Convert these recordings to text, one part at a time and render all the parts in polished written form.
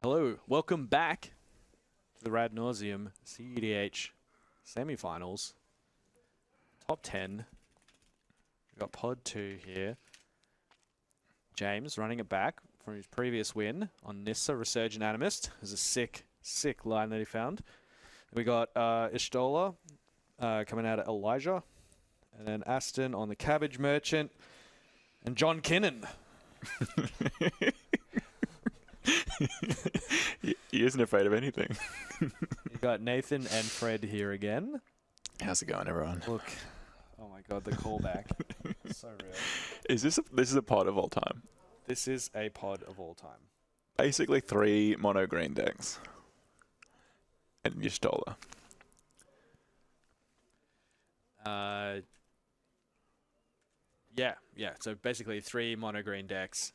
Hello, welcome back to the Nauseam CEDH semi-finals. Top 10. We've got Pod 2 here. James running it back from his previous win on Nissa, Resurgent Animist. It was a sick line that he found. We got Yshtola coming out of Elijah. And then Aston on the Cabbage Merchant. And John Kinnan. He isn't afraid of anything. You got Nathan and Fred here again. How's it going, everyone? Look, oh my god, the callback. So real. This is a pod of all time? This is a pod of all time. Basically 3 mono green decks. And Yshtola. Yeah. So basically 3 mono green decks.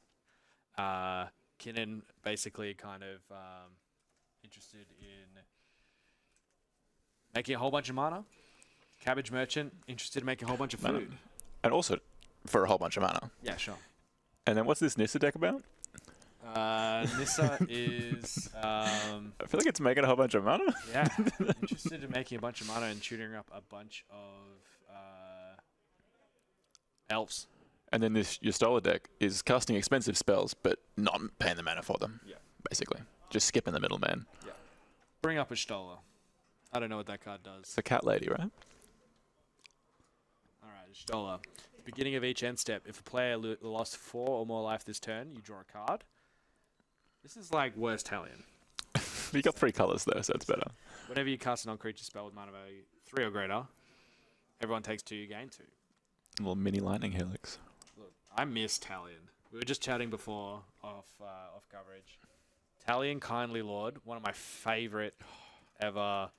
Kinnan basically kind of interested in making a whole bunch of mana. Cabbage Merchant interested in making a whole bunch of food. And also for a whole bunch of mana. Yeah, sure. And then what's this Nissa deck about? Nissa is... I feel like it's making a whole bunch of mana. Yeah, interested in making a bunch of mana and tuning up a bunch of elves. And then this Yshtola deck is casting expensive spells, but not paying the mana for them. Yeah. Basically. Just skipping the middleman. Yeah. Bring up Yshtola. I don't know what that card does. It's a cat lady, right? Alright, Yshtola. Beginning of each end step. If a player lost 4 or more life this turn, you draw a card. This is like worst Hellion. You got 3 colors though, so it's better. Whenever you cast a non-creature spell with mana value 3 or greater, everyone takes 2, you gain 2. A little mini lightning helix. Look, I miss Talion. We were just chatting before off coverage. Talion Kindly Lord, one of my favorite ever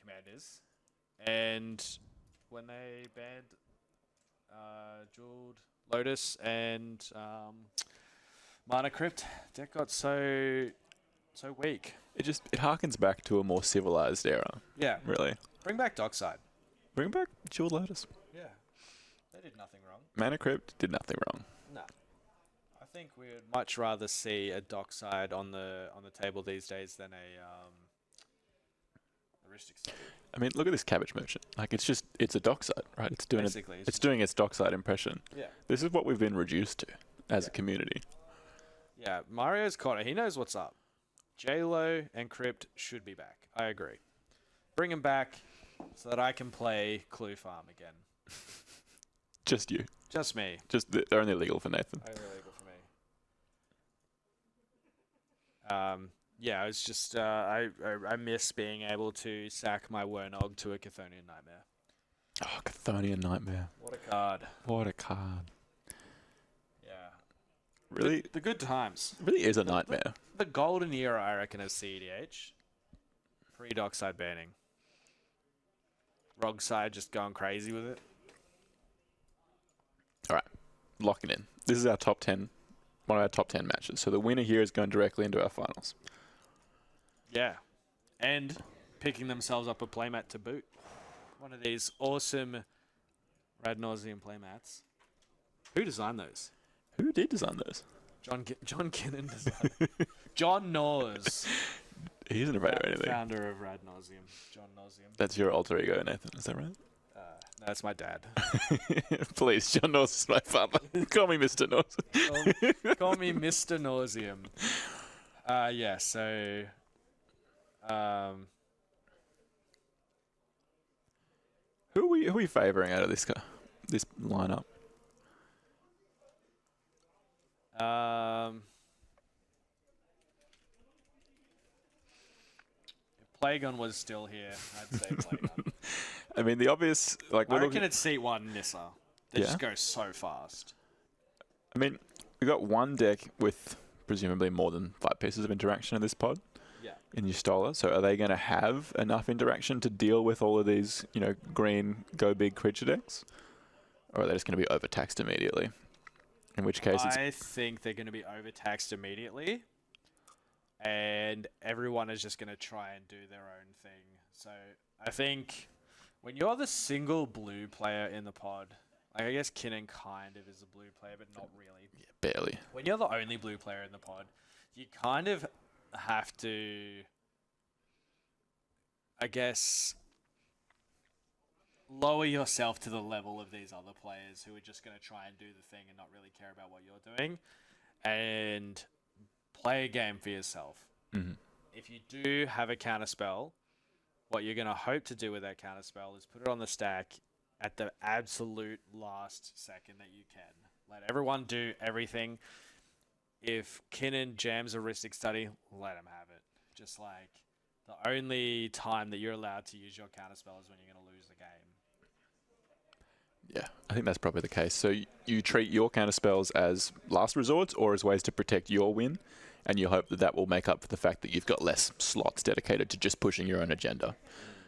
commanders. And when they banned Jeweled Lotus and Mana Crypt, deck got so weak. It harkens back to a more civilized era. Yeah. Really. Bring back Dockside. Bring back Jeweled Lotus. Yeah. They did nothing wrong. Mana Crypt did nothing wrong. No. I think we would much rather see a Dockside on the table these days than a Heuristic Study. I mean, look at this Cabbage Merchant. Like, it's a Dockside, right? It's doing it's doing its Dockside impression. Yeah. This is what we've been reduced to as a community. Yeah, Mario's caught it. He knows what's up. J-Lo and Crypt should be back. I agree. Bring him back so that I can play Clue Farm again. Just you. Just me. They're only legal for Nathan. Only legal for me. Yeah, it's just I miss being able to sack my Wernog to a Chthonian Nightmare. Oh, Chthonian Nightmare. What a card. What a card. Yeah. Really? The good times. Really is a nightmare. The golden era, I reckon, of CEDH. Pre-Dockside banning. Rogside just going crazy with it. All right. Lock it in. This is our top 10. One of our top 10 matches. So the winner here is going directly into our finals. Yeah. And picking themselves up a playmat to boot. One of these awesome Nauseam playmats. Who designed those? Who did design those? John Kinnan designed John Naws. He isn't afraid of anything. Founder of Nauseam. John Nauseam. That's your alter ego, Nathan. Is that right? No, that's my dad. Please, John Naws is my father. Call me Mr. Naws. Call me Mr. Nauseam. Yeah, so... Who are we favouring out of this lineup? If Plagon was still here, I'd say Plagon. I mean, the obvious... like I reckon it's seat 1 Nissa. They just go so fast. I mean, we've got one deck with presumably more than 5 pieces of interaction in this pod. Yeah. In Yshtola. So are they going to have enough interaction to deal with all of these, green go big creature decks? Or are they just going to be overtaxed immediately? In which case I think they're going to be overtaxed immediately. And everyone is just going to try and do their own thing. So I think when you're the single blue player in the pod, like I guess Kinnan kind of is a blue player, but not really. Yeah, barely. When you're the only blue player in the pod, you kind of have to, I guess, lower yourself to the level of these other players who are just going to try and do the thing and not really care about what you're doing, and play a game for yourself. Mm-hmm. If you do have a counter spell, what you're going to hope to do with that counter spell is put it on the stack at the absolute last second that you can. Let everyone do everything. If Kinnan jams a Ristic Study, let him have it. Just like the only time that you're allowed to use your counter spell is when you're going to lose the game. Yeah, I think that's probably the case. So you treat your counter spells as last resorts or as ways to protect your win, and you hope that that will make up for the fact that you've got less slots dedicated to just pushing your own agenda.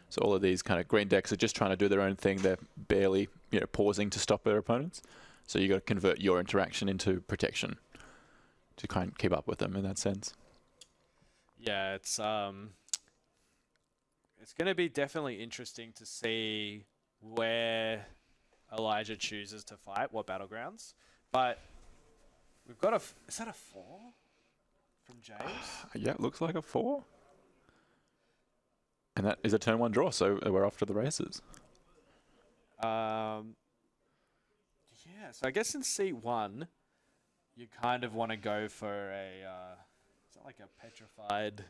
So all of these kind of green decks are just trying to do their own thing. They're barely, pausing to stop their opponents. So you got to convert your interaction into protection to kind of keep up with them in that sense. Yeah, it's going to be definitely interesting to see where Elijah chooses to fight, what battlegrounds. But we've got is that a 4 from James? Yeah, it looks like a 4. And that is a turn 1 draw, so we're off to the races. Yeah, so I guess in C1, you kind of want to go for a, is that like a petrified?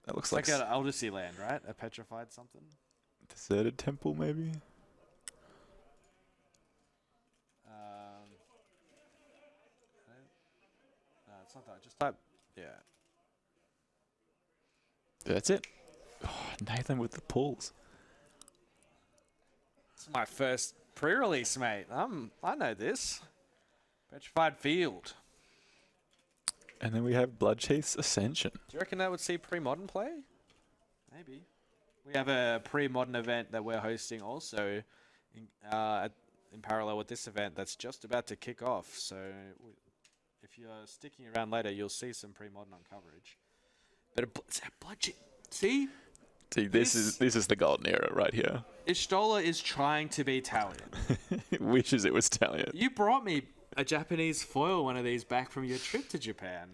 That looks It's like an Eldersea land, right? A petrified something? Deserted Temple, maybe? No, it's not that. Just type, yeah. That's it. Oh, Nathan with the pulls. It's my first pre-release, mate. I know this. Petrified Field. And then we have Bloodchief's Ascension. Do you reckon that would see pre-modern play? Maybe. We have a pre-modern event that we're hosting also in parallel with this event that's just about to kick off. So if you're sticking around later, you'll see some pre-modern on coverage. But is that Bloodchief? See, this is the golden era right here. Yshtola is trying to be Italian. It wishes it was Italian. You brought me a Japanese foil one of these back from your trip to Japan.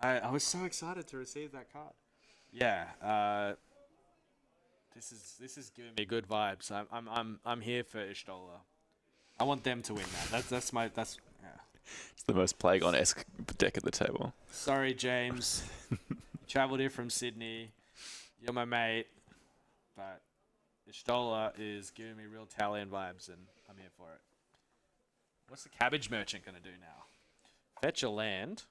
I was so excited to receive that card. Yeah, this is giving me good vibes. I'm here for Yshtola. I want them to win that. That's yeah. It's the most Plague-on-esque deck at the table. Sorry, James. You travelled here from Sydney. You're my mate. But Yshtola is giving me real Italian vibes, and I'm here for it. What's the Cabbage Merchant going to do now? Fetch a land.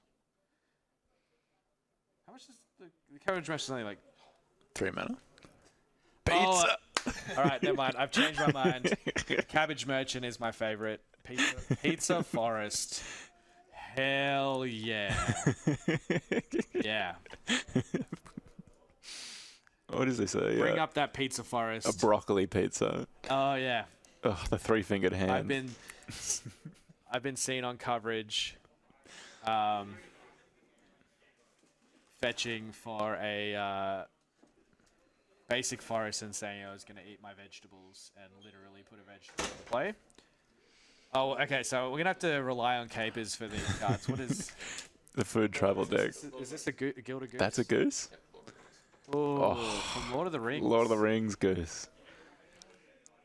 How much is the Cabbage Merchant? Only like 3 mana. Pizza. Oh, all right, never mind. I've changed my mind. Cabbage Merchant is my favorite. Pizza Forest. Hell yeah. Yeah. What does this say? Bring up that Pizza Forest. A broccoli pizza. Oh yeah. Ugh, the 3-fingered hand. I've been seen on coverage, fetching for a basic forest and saying I was going to eat my vegetables and literally put a vegetable in play. Oh, okay. So we're gonna have to rely on capers for these cards. What is the food travel deck? Is this a Gilded Goose? That's a goose. Oh, from Lord of the Rings. Lord of the Rings goose.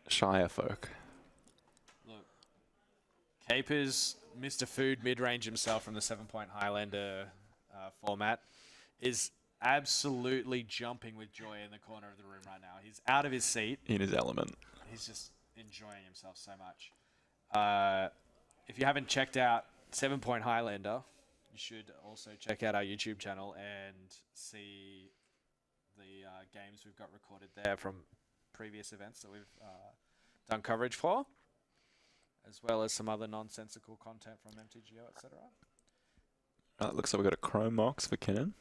Shire folk. Look, capers, Mr. Food mid-range himself from the 7-point Highlander format, is absolutely jumping with joy in the corner of the room right now. He's out of his seat. In his element. He's just enjoying himself so much. If you haven't checked out 7-point Highlander, you should also check out our YouTube channel and see the games we've got recorded there from previous events that we've done coverage for, as well as some other nonsensical content from MTGO, etc. It looks like we've got a Chrome Mox for Kinnan.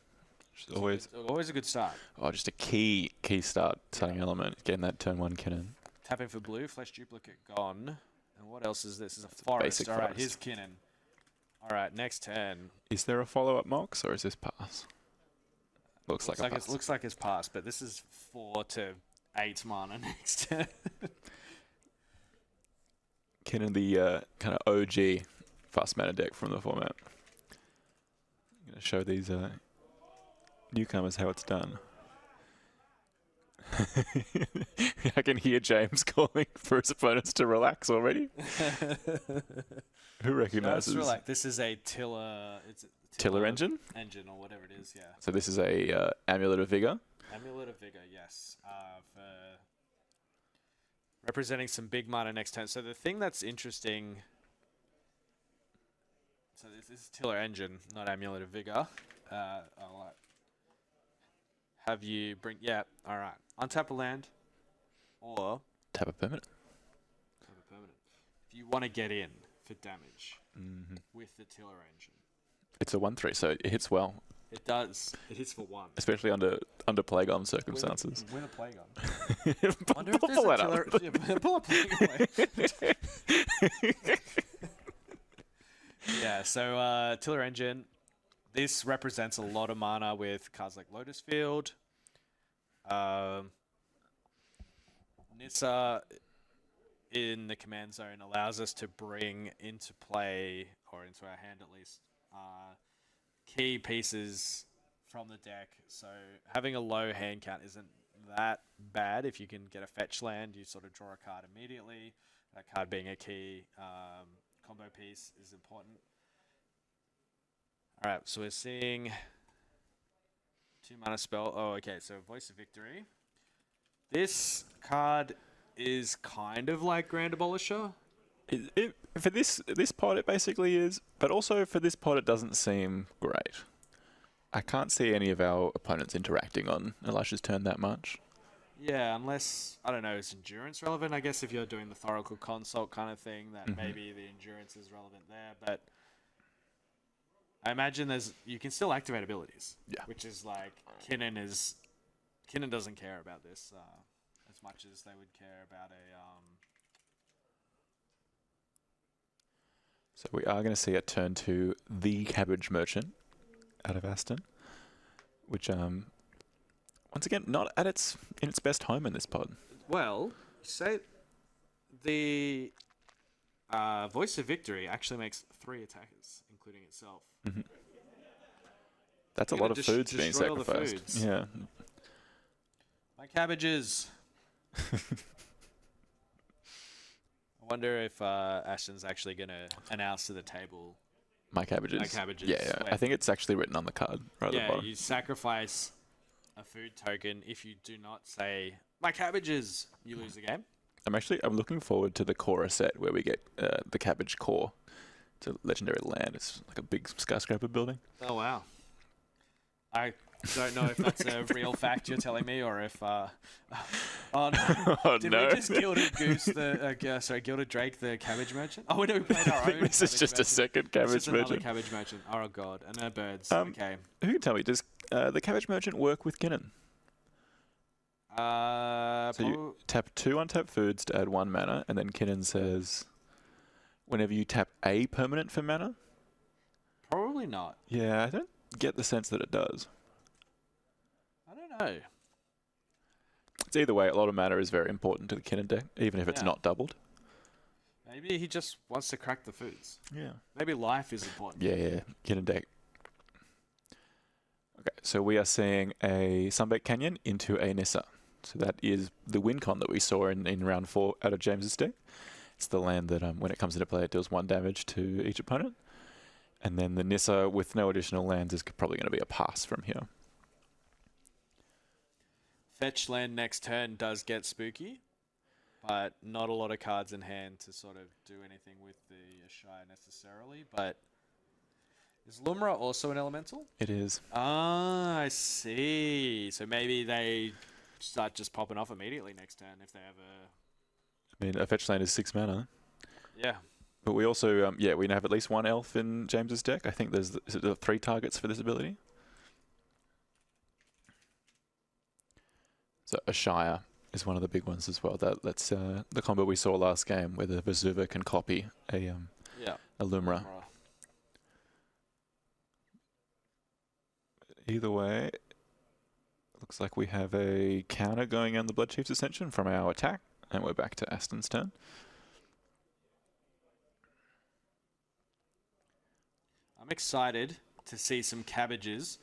Always a good start. Oh, just a key starting element. Getting that turn 1 Kinnan. Tapping for blue, Flesh Duplicate gone. And what else is this? This is a forest. Basic All right, forest. here's Kinnan. All right, next turn. Is there a follow-up Mox, or is this pass? Looks like a pass. It looks like it's pass, but this is 4 to 8 mana next turn. Kinnan, the kind of OG fast mana deck from the format. going to show these newcomers how it's done. I can hear James calling for his opponents to relax already. Who recognises? This is a tiller. It's a tiller engine? Engine or whatever it is, yeah. So this is a Amulet of Vigor? Amulet of Vigor, yes. For representing some big mana next turn. So the thing that's interesting... So this is tiller engine, not Amulet of Vigor. I'll have you bring... Yeah, alright. Untap a land or... Tap a permanent. Tap a permanent. If you want to get in for damage with the tiller engine. It's a 1/3, so it hits well. It does. It hits for 1. Especially under Plague-on circumstances. With a Plague-on. Wonder if there's a tiller... Pull a Plague-on. Yeah, so tiller engine. This represents a lot of mana with cards like Lotus Field. Nissa in the command zone allows us to bring into play, or into our hand at least, key pieces from the deck. So having a low hand count isn't that bad. If you can get a fetch land, you sort of draw a card immediately. That card being a key combo piece is important. Alright, so we're seeing 2 mana spell. Oh, okay, so Voice of Victory. This card is kind of like Grand Abolisher. For this pod, it basically is, but also for this pod, it doesn't seem great. I can't see any of our opponents interacting on Elisha's turn that much. Yeah, unless, I don't know, is Endurance relevant? I guess if you're doing the Thoracle Consult kind of thing, that maybe the Endurance is relevant there, but I imagine you can still activate abilities. Yeah. Which is like, Kinnan doesn't care about this as much as they would care about a... So we are going to see a turn to the Cabbage Merchant out of Aston, which, once again, not in its best home in this pod. Well, say the Voice of Victory actually makes 3 attackers, including itself. That's a lot of foods being sacrificed. Yeah. My cabbages. I wonder if Ashton's actually going to announce to the table. My cabbages. My cabbages. Yeah. I think it's actually written on the card right at the bottom. You sacrifice a food token. If you do not say, my cabbages, you lose the game. I'm looking forward to the Cora set where we get the Cabbage Core. It's a legendary land. It's like a big skyscraper building. Oh, wow. I don't know if that's a real fact you're telling me, or if... oh, no. Did we just Gilded Drake, the Cabbage Merchant? Oh, no, we played our own. This is just a second Cabbage Merchant. Cabbage Merchant. Oh, God. And they're birds. Okay. Who can tell me, does the Cabbage Merchant work with Kinnan? So you tap 2 untapped foods to add 1 mana, and then Kinnan says, whenever you tap a permanent for mana? Probably not. Yeah, I don't get the sense that it does. I don't know. It's either way, a lot of mana is very important to the Kinnan deck, even if it's not doubled. Maybe he just wants to crack the foods. Yeah. Maybe life is important. Yeah, Kinnan deck. Okay, so we are seeing a Sunbaked Canyon into a Nissa. So that is the win con that we saw in round 4 out of James's deck. It's the land that when it comes into play, it deals 1 damage to each opponent. And then the Nissa with no additional lands is probably going to be a pass from here. Fetch land next turn does get spooky, but not a lot of cards in hand to sort of do anything with the Yshtola necessarily. But is Lumra also an elemental? It is. Ah, I see. So maybe they start just popping off immediately next turn if they have a... I mean, a fetch land is 6 mana. Yeah. But we also, we have at least 1 elf in James's deck. I think there's 3 targets for this ability. So Yshtola is one of the big ones as well. That's the combo we saw last game where the Vesuva can copy a Lumra. Either way, looks like we have a counter going on the Blood Chief's Ascension from our attack, and we're back to Aston's turn. I'm excited to see some cabbages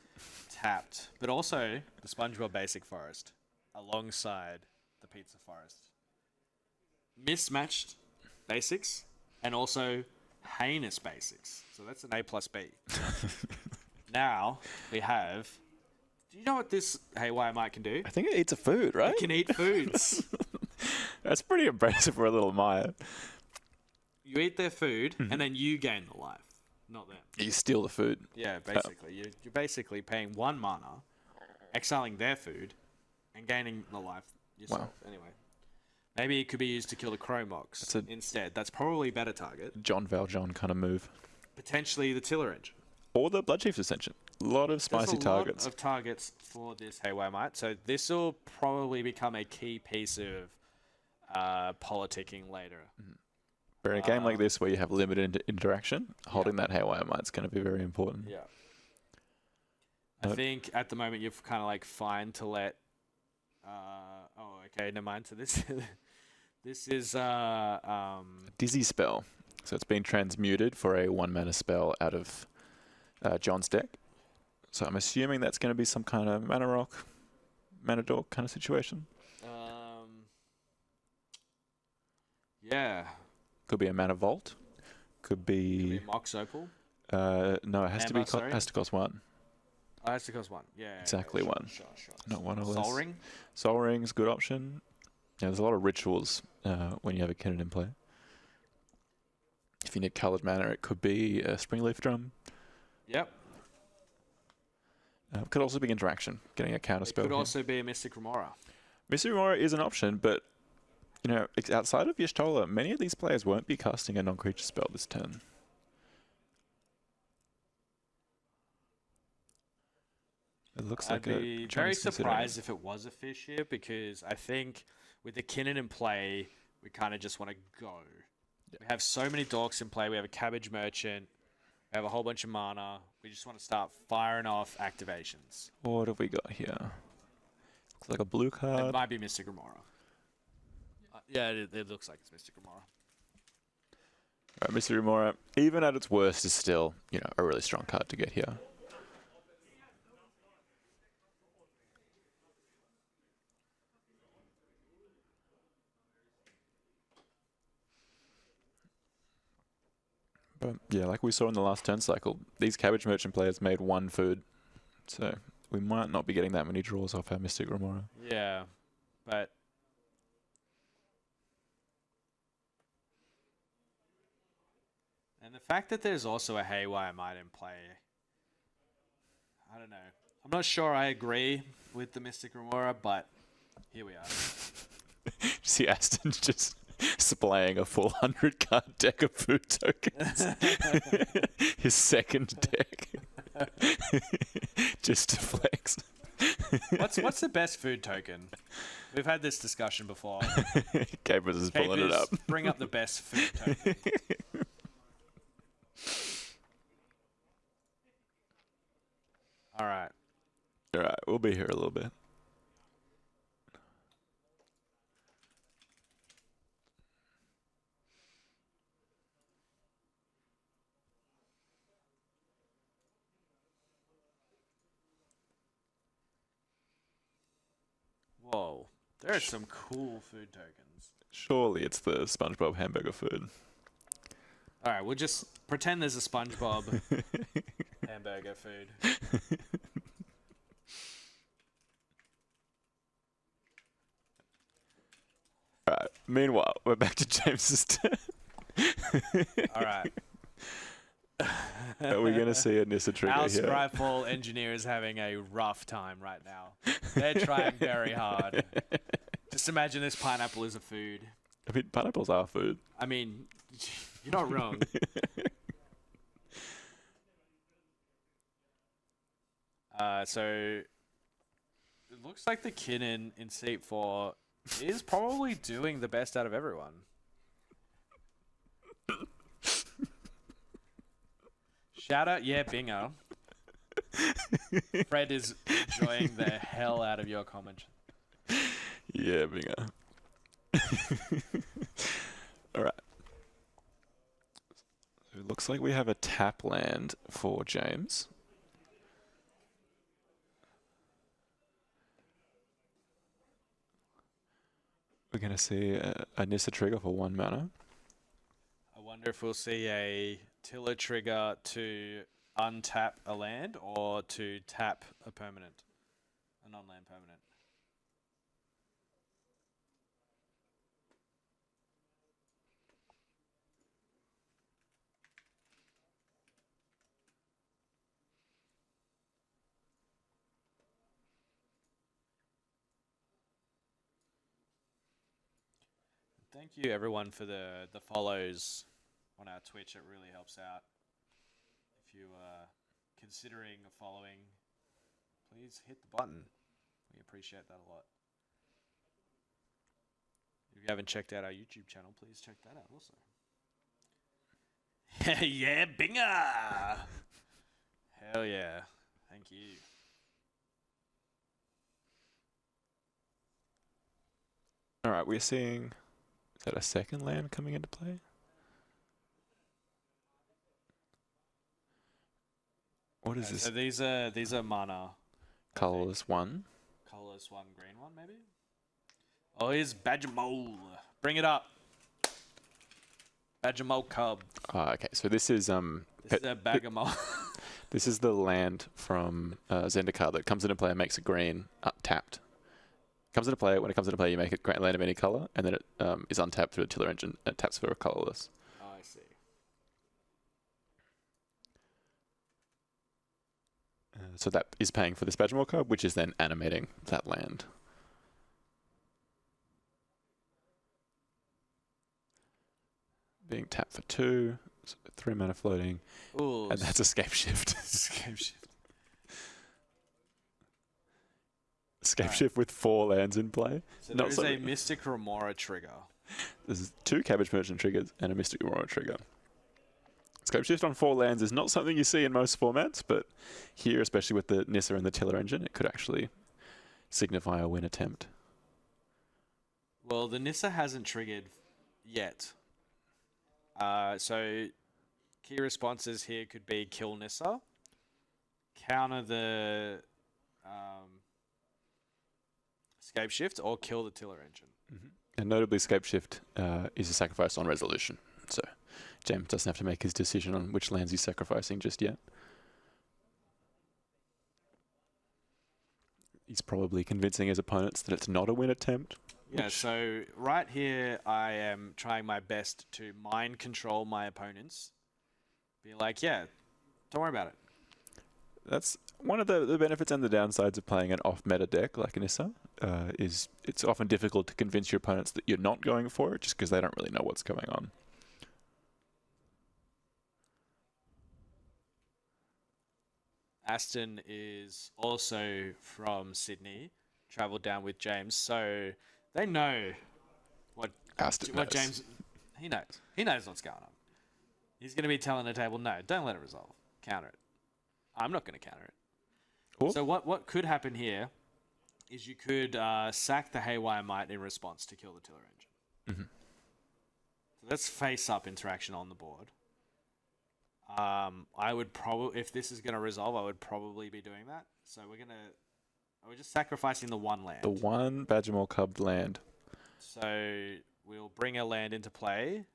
tapped, but also the SpongeBob Basic Forest alongside the Pizza Forest. Mismatched basics and also heinous basics. So that's an A plus B. Now we have. Do you know what this Haywire Mite can do? I think it eats a food, right? It can eat foods. That's pretty impressive for a little Maya. You eat their food, and then you gain the life, not them. You steal the food. Yeah, basically. You're basically paying 1 mana, exiling their food, and gaining the life yourself. Wow. Anyway. Maybe it could be used to kill the Chromox instead. That's probably a better target. John Valjean kind of move. Potentially the Tiller Engine. Or the Bloodchief's Ascension. A lot of spicy targets. A lot of targets for this Haywire Mite. So this will probably become a key piece of politicking later. But in a game like this where you have limited interaction, holding that Haywire Mite is going to be very important. Yeah. I think at the moment you're kind of like fine to let... oh, okay, never mind. So this this is... Dizzy Spell. So it's been transmuted for a 1-mana spell out of John's deck. So I'm assuming that's going to be some kind of Mana Rock, Mana Dork kind of situation. Yeah. Could be a Mana Vault. Could be Mox Opal. No, it has to be has to cost 1. Oh, it has to cost 1. Yeah. Exactly, 1. Sure. Not 1 or less. Sol Ring. Sol Ring's a good option. Yeah, there's a lot of rituals when you have a Kinnan in play. If you need coloured mana, it could be a Springleaf Drum. Yep. Could also be interaction, getting a counter spell. Could also be a Mystic Remora. Mystic Remora is an option, but you know, outside of Yshtola, many of these players won't be casting a non-creature spell this turn. It looks like I'd be very surprised if it was a fish here, because I think with the Kinnan in play, we kind of just want to go. Yeah. We have so many dorks in play. We have a Cabbage Merchant. We have a whole bunch of mana. We just want to start firing off activations. What have we got here? Looks like a blue card. It might be Mystic Remora. Yeah, it looks like it's Mystic Remora. Right, Mystic Remora, even at its worst, is still, you know, a really strong card to get here. But yeah, like we saw in the last turn cycle, these Cabbage Merchant players made 1 food. So we might not be getting that many draws off our Mystic Remora. Yeah, but... And the fact that there's also a Haywire Mite in play, I don't know. I'm not sure I agree with the Mystic Remora, but here we are. See Aston just supplying a full 100-card deck of food tokens. His second deck. Just to flex. What's the best food token? We've had this discussion before. Capers is pulling it up. Bring up the best food token. All right. All right, we'll be here a little bit. Whoa, there are some cool food tokens. Surely it's the SpongeBob hamburger food. All right, we'll just pretend there's a SpongeBob hamburger food. All right. Meanwhile, we're back to James's turn. All right. Are we going to see a Nissa trigger Our here? Our Scryfall engineer is having a rough time right now. They're trying very hard. Just imagine this pineapple is a food. I mean, pineapples are food. I mean, you're not wrong. So it looks like the Kinnan in Seat 4 is probably doing the best out of everyone. Shout out, yeah, bingo. Fred is enjoying the hell out of your comment. Yeah, bingo. All right. It looks like we have a tap land for James. We're going to see a Nissa trigger for 1 mana. I wonder if we'll see a Tiller trigger to untap a land or to tap a permanent, a non-land permanent. Thank you everyone for the follows on our Twitch. It really helps out. If you are considering following, please hit the button. We appreciate that a lot. If you haven't checked out our YouTube channel, please check that out also. Yeah, binger! Hell yeah. Thank you. All right, we're seeing... Is that a second land coming into play? What is this? So these are mana. Colorless 1. Colorless 1, green 1 maybe? Oh, here's Badger Mole. Bring it up. Badger Mole Cub. Okay, so this is This is a Bagger Mole. this is the land from Zendikar that comes into play and makes a green tapped. Comes into play. When it comes into play, you make a land of any color, and then it is untapped through a Tiller engine and taps for a colorless. Oh, I see. So that is paying for this Badgermore card, which is then animating that land. Being tapped for 2, so 3 mana floating, Ooh, and that's Escape Shift. Escape Shift. Escape Shift with 4 lands in play. So there is a Mystic Remora trigger. There's 2 Cabbage Merchant triggers and a Mystic Aurora trigger. Escape Shift on 4 lands is not something you see in most formats, but here, especially with the Nissa and the Tiller engine, it could actually signify a win attempt. Well, the Nissa hasn't triggered yet. So key responses here could be kill Nissa, counter the Escape Shift, or kill the Tiller engine. Mm-hmm. And notably, Escape Shift is a sacrifice on resolution. So James doesn't have to make his decision on which lands he's sacrificing just yet. He's probably convincing his opponents that it's not a win attempt. Yeah, so right here, I am trying my best to mind control my opponents. Be like, yeah, don't worry about it. That's one of the benefits and the downsides of playing an off-meta deck like Nissa. Is it's often difficult to convince your opponents that you're not going for it just because they don't really know what's going on. Aston is also from Sydney, travelled down with James, so they know what James... He knows. He knows what's going on. He's going to be telling the table, no, don't let it resolve. Counter it. I'm not going to counter it. Cool. So what could happen here is you could sack the Haywire Might in response to kill the Tiller engine. Mm-hmm. So that's face-up interaction on the board. I would probably, if this is going to resolve, I would probably be doing that. So we're just sacrificing the 1 land. The 1 Badgermore Cub land. So we'll bring a land into play,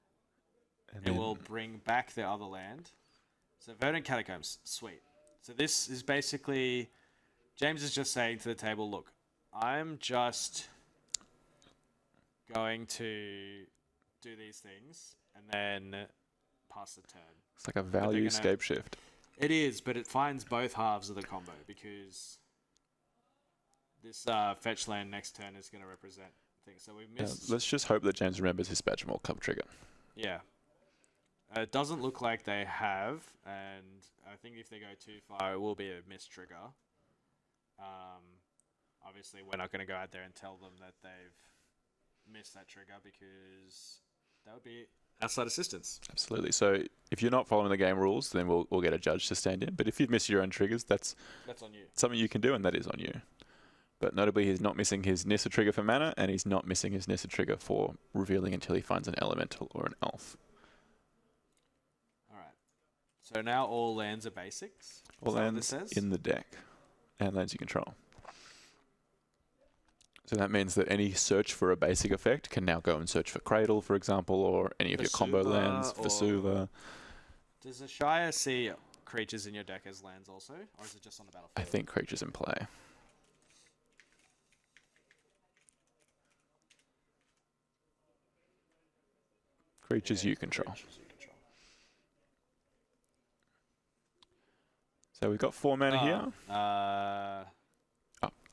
and we'll bring back the other land. So Verdant Catacombs, sweet. So this is basically, James is just saying to the table, look, I'm just going to do these things and then pass the turn. It's like a value Escape Shift. It is, but it finds both halves of the combo because this fetch land next turn is going to represent things. So we missed. Let's just hope that James remembers his Badgermore Cub trigger. Yeah. It doesn't look like they have, and I think if they go too far, it will be a missed trigger. Obviously, we're not going to go out there and tell them that they've missed that trigger because that would be outside assistance. Absolutely. So if you're not following the game rules, then we'll get a judge to stand in. But if you've missed your own triggers, that's on you. Something you can do, and that is on you. But notably, he's not missing his Nissa trigger for mana, and he's not missing his Nissa trigger for revealing until he finds an elemental or an elf. All right. So now all lands are basics. All lands in the deck, and lands you control. So that means that any search for a basic effect can now go and search for Cradle, for example, or any of your combo lands, Vesuva. Does the Shire see creatures in your deck as lands also, or is it just on the battlefield? I think creatures in play. Creatures you control. So we've got 4 mana here.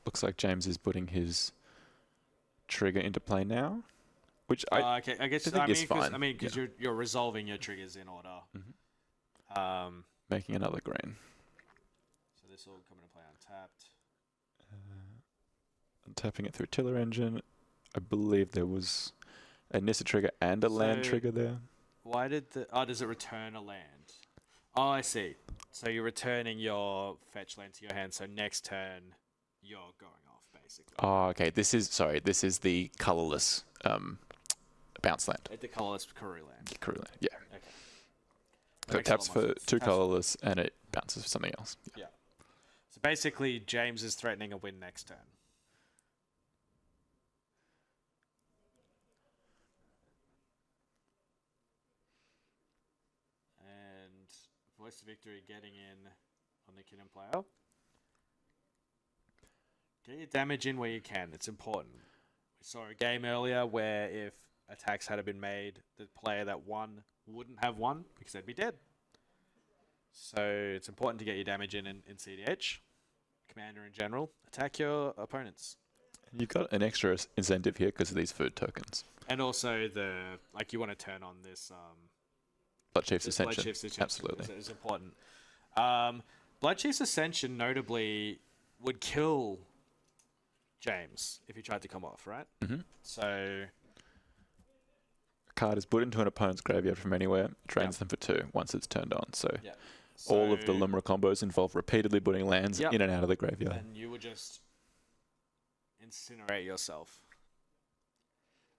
Looks like James is putting his trigger into play now, which I guess think is fine. I mean, because you're resolving your triggers in order. Making another green. So this will come into play untapped. Tapping it through Tiller Engine. I believe there was a Nissa trigger and a land trigger there. Why did does it return a land? Oh, I see. So you're returning your fetch land to your hand, so next turn you're going off, basically. Oh, okay. This is the colorless bounce land. The colorless Karoo land. Karoo land, yeah. Okay. So it taps for 2 colorless and it bounces for something else. Yeah. So basically, James is threatening a win next turn. And Voice of Victory getting in on the Kinnan player. Get your damage in where you can. It's important. We saw a game earlier where if attacks had been made, the player that won wouldn't have won because they'd be dead. So it's important to get your damage in CEDH. Commander in general, attack your opponents. You've got an extra incentive here because of these food tokens. And also you want to turn on this Bloodchief's Ascension. Absolutely. It's important. Bloodchief's Ascension notably would kill James if he tried to come off, right? Mm-hmm. So a card is put into an opponent's graveyard from anywhere, drains them for 2 once it's turned on. So all of the Limera combos involve repeatedly putting lands in and out of the graveyard. And you would just incinerate yourself.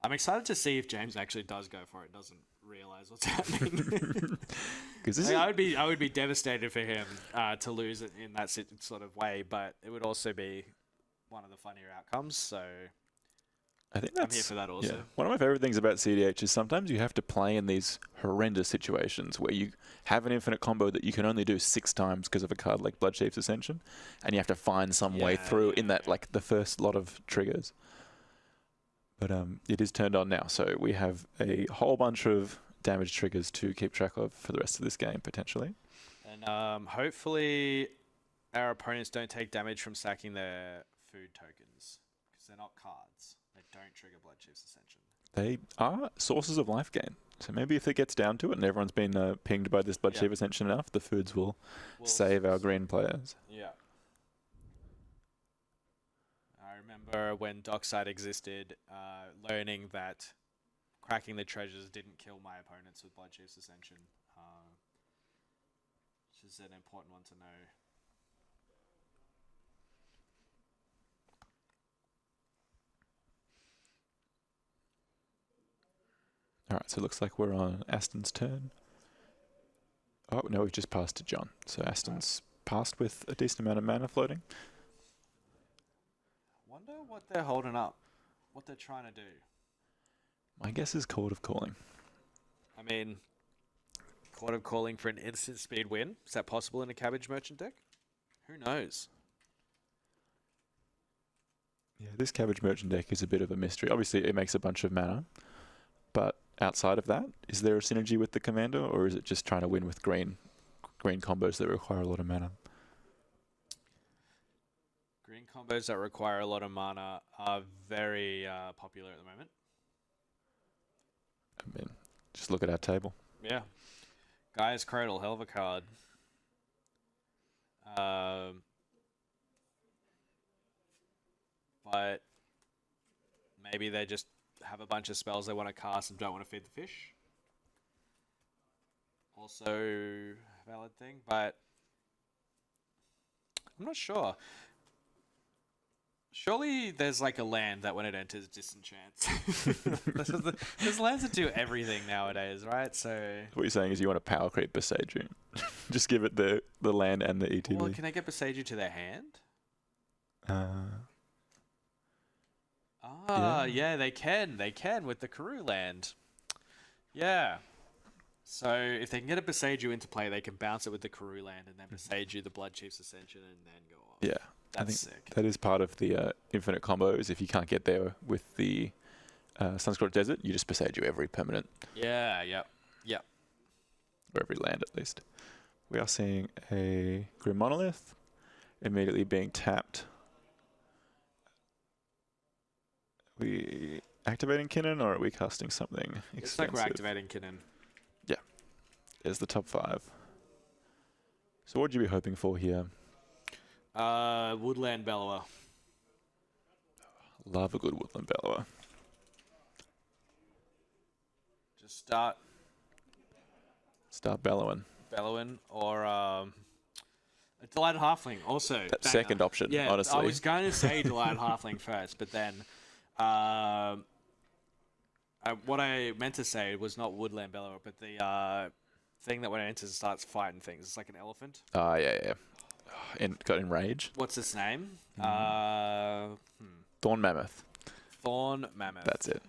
I'm excited to see if James actually does go for it, doesn't realize what's happening. I would be devastated for him to lose it in that sort of way, but it would also be one of the funnier outcomes. So I think I'm here for that also. Yeah. One of my favorite things about CEDH is sometimes you have to play in these horrendous situations where you have an infinite combo that you can only do 6 times because of a card like Bloodchief's Ascension, and you have to find some way through in that like the first lot of triggers. But it is turned on now, so we have a whole bunch of damage triggers to keep track of for the rest of this game, potentially. And hopefully our opponents don't take damage from sacking their food tokens, because they're not cards. They don't trigger Bloodchief's Ascension. They are sources of life gain. So maybe if it gets down to it and everyone's been pinged by this Bloodchief Ascension enough, the foods will save our green players. Yeah. I remember when Dockside existed, learning that cracking the treasures didn't kill my opponents with Bloodchief's Ascension, which is an important one to know. Alright, so it looks like we're on Aston's turn. Oh, no, we've just passed to John. So Aston's passed with a decent amount of mana floating. Wonder what they're holding up, what they're trying to do. My guess is Court of Calling. I mean, Court of Calling for an instant speed win? Is that possible in a Cabbage Merchant deck? Who knows? Yeah, this Cabbage Merchant deck is a bit of a mystery. Obviously, it makes a bunch of mana, but outside of that, is there a synergy with the Commander, or is it just trying to win with green combos that require a lot of mana? Green combos that require a lot of mana are very popular at the moment. I mean, just look at our table. Yeah. Gaia's Cradle, hell of a card. But maybe they just have a bunch of spells they want to cast and don't want to feed the fish. Also a valid thing, but I'm not sure. Surely there's like a land that when it enters disenchants. There's lands that do everything nowadays, right? So what you're saying is you want to power creep Beseiju. Just give it the land and the ETB. Well, can they get Beseiju to their hand? Yeah, they can. They can with the Karoo land. Yeah. So if they can get a Boseiju into play, they can bounce it with the Karoo land and then Boseiju the Blood Chief's Ascension and then go off. Yeah. That's I think sick. that is part of the infinite combos. If you can't get there with the Sunscorched Desert, you just Boseiju every permanent. Yeah, yep. Or every land at least. We are seeing a Grim Monolith immediately being tapped. We activating Kinnan or are we casting something expensive? It's like we're activating Kinnan. Yeah. Is the top 5. So what would you be hoping for here? Woodland Bellower. Love a good Woodland Bellower. Just start bellowing. Or a Delighted Halfling also. That banger. second option, Yeah, honestly. I was going to say Delighted Halfling first, but then what I meant to say was not Woodland Bellower, but the thing that when it enters starts fighting things. It's like an elephant. Yeah. Got enrage. What's its name? Thorn Mammoth. Thorn Mammoth. That's it.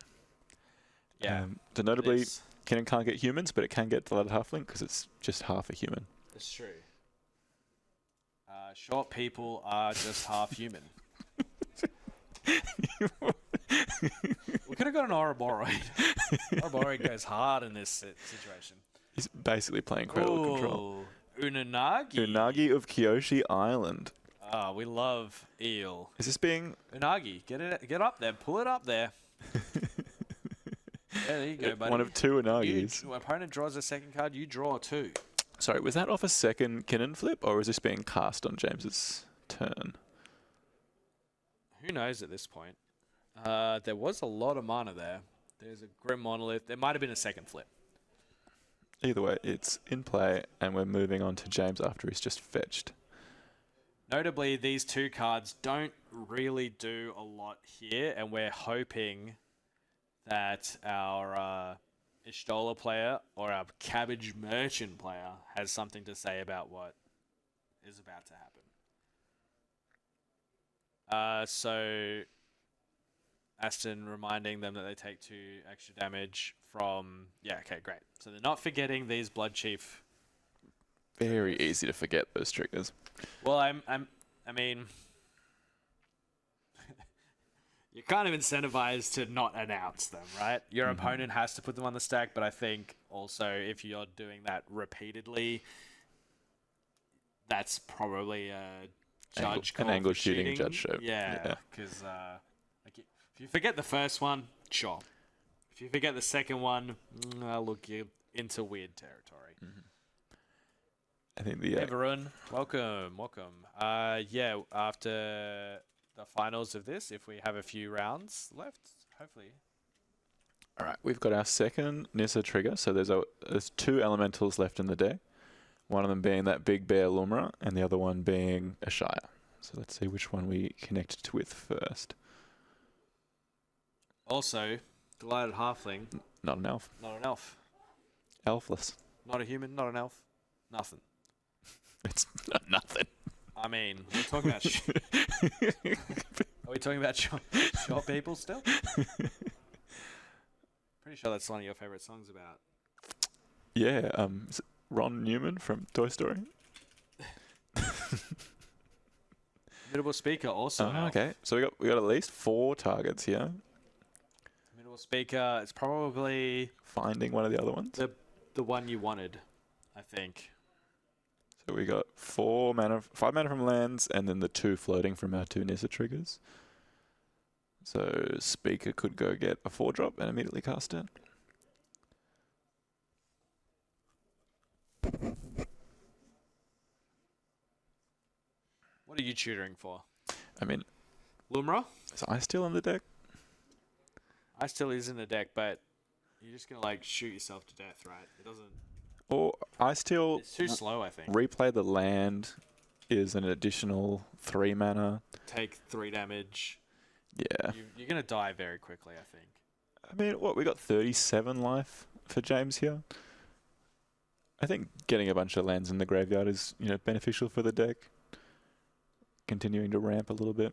Yeah. So notably, Kinnan can't get humans, but it can get Delighted Halfling because it's just half a human. That's true. Short people are just half human. We could have got an Ouroboros. Ouroboros goes hard in this situation. He's basically playing Cradle Control. Unagi. Unagi of Kyoshi Island. We love eel. Is this being... Unagi, get up there. Pull it up there. Yeah, there you go, buddy. One of 2 Unagis. Opponent draws a second card, you draw 2. Sorry, was that off a second Kinnan flip, or is this being cast on James's turn? Who knows at this point? There was a lot of mana there. There's a Grim Monolith. There might have been a second flip. Either way, it's in play, and we're moving on to James after he's just fetched. Notably, these 2 cards don't really do a lot here, and we're hoping that our Yshtola player or our Cabbage Merchant player has something to say about what is about to happen. So Aston reminding them that they take 2 extra damage from... Yeah, okay, great. So they're not forgetting these Blood Chief. Very easy to forget those triggers. Well, I mean... You're kind of incentivized to not announce them, right? Your opponent has to put them on the stack, but I think also if you're doing that repeatedly, that's probably a judge call. An angle for shooting judge show. Yeah, because like if you forget the first one, sure. If you forget the second one, look, you're into weird territory. I think Hey, everyone, welcome. Yeah, after the finals of this, if we have a few rounds left, hopefully. All right, we've got our second Nissa trigger. So there's 2 elementals left in the deck. One of them being that big bear Lumra, and the other one being a Shire. So let's see which one we connect with first. Also, Delighted Halfling. Not an elf. Not an elf. Elfless. Not a human, not an elf. Nothing. It's not nothing. I mean, we're talking about... Are we talking about short people still? Pretty sure that's one of your favorite songs about. Yeah, is it Ron Newman from Toy Story? Middle speaker also. Oh, okay, so we got at least 4 targets here. Middle speaker, it's probably... Finding one of the other ones? The one you wanted, I think. So we got 5 mana from lands, and then the 2 floating from our 2 Nissa triggers. So Speaker could go get a 4-drop and immediately cast it. What are you tutoring for? I mean, Lumra? is Ice still in the deck? Ice still is in the deck, but you're just going to like shoot yourself to death, right? It doesn't... Or Ice still... It's too slow, I think. Replay the land is an additional 3 mana. Take 3 damage. Yeah. You're going to die very quickly, I think. I mean, we got 37 life for James here. I think getting a bunch of lands in the graveyard is, beneficial for the deck. Continuing to ramp a little bit.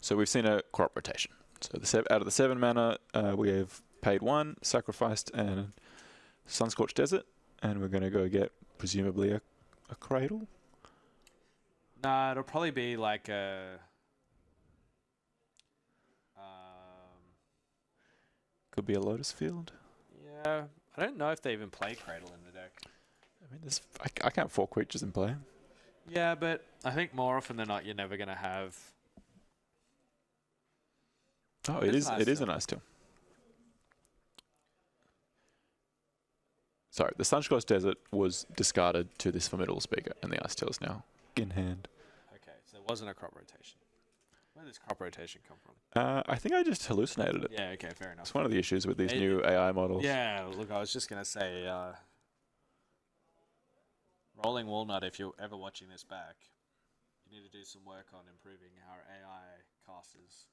So we've seen a crop rotation. So out of the 7 mana, we have paid 1, sacrificed, and Sunscorched Desert, and we're going to go get presumably a Cradle. Nah, it'll probably be like a. Could be a Lotus Field. Yeah, I don't know if they even play Cradle in the deck. I mean, I count 4 creatures in play. Yeah, but I think more often than not, you're never going to have. Oh, it is a nice tool. Sorry, the Sunscorched Desert was discarded to this Formidable Speaker, and the Ice Tail is now in hand. Okay, so it wasn't a crop rotation. Where did this crop rotation come from? I think I just hallucinated it. Yeah, okay, fair enough. It's one of the issues with these new AI models. Yeah, look, I was just going to say, Rolling Walnut, if you're ever watching this back, you need to do some work on improving our AI casters.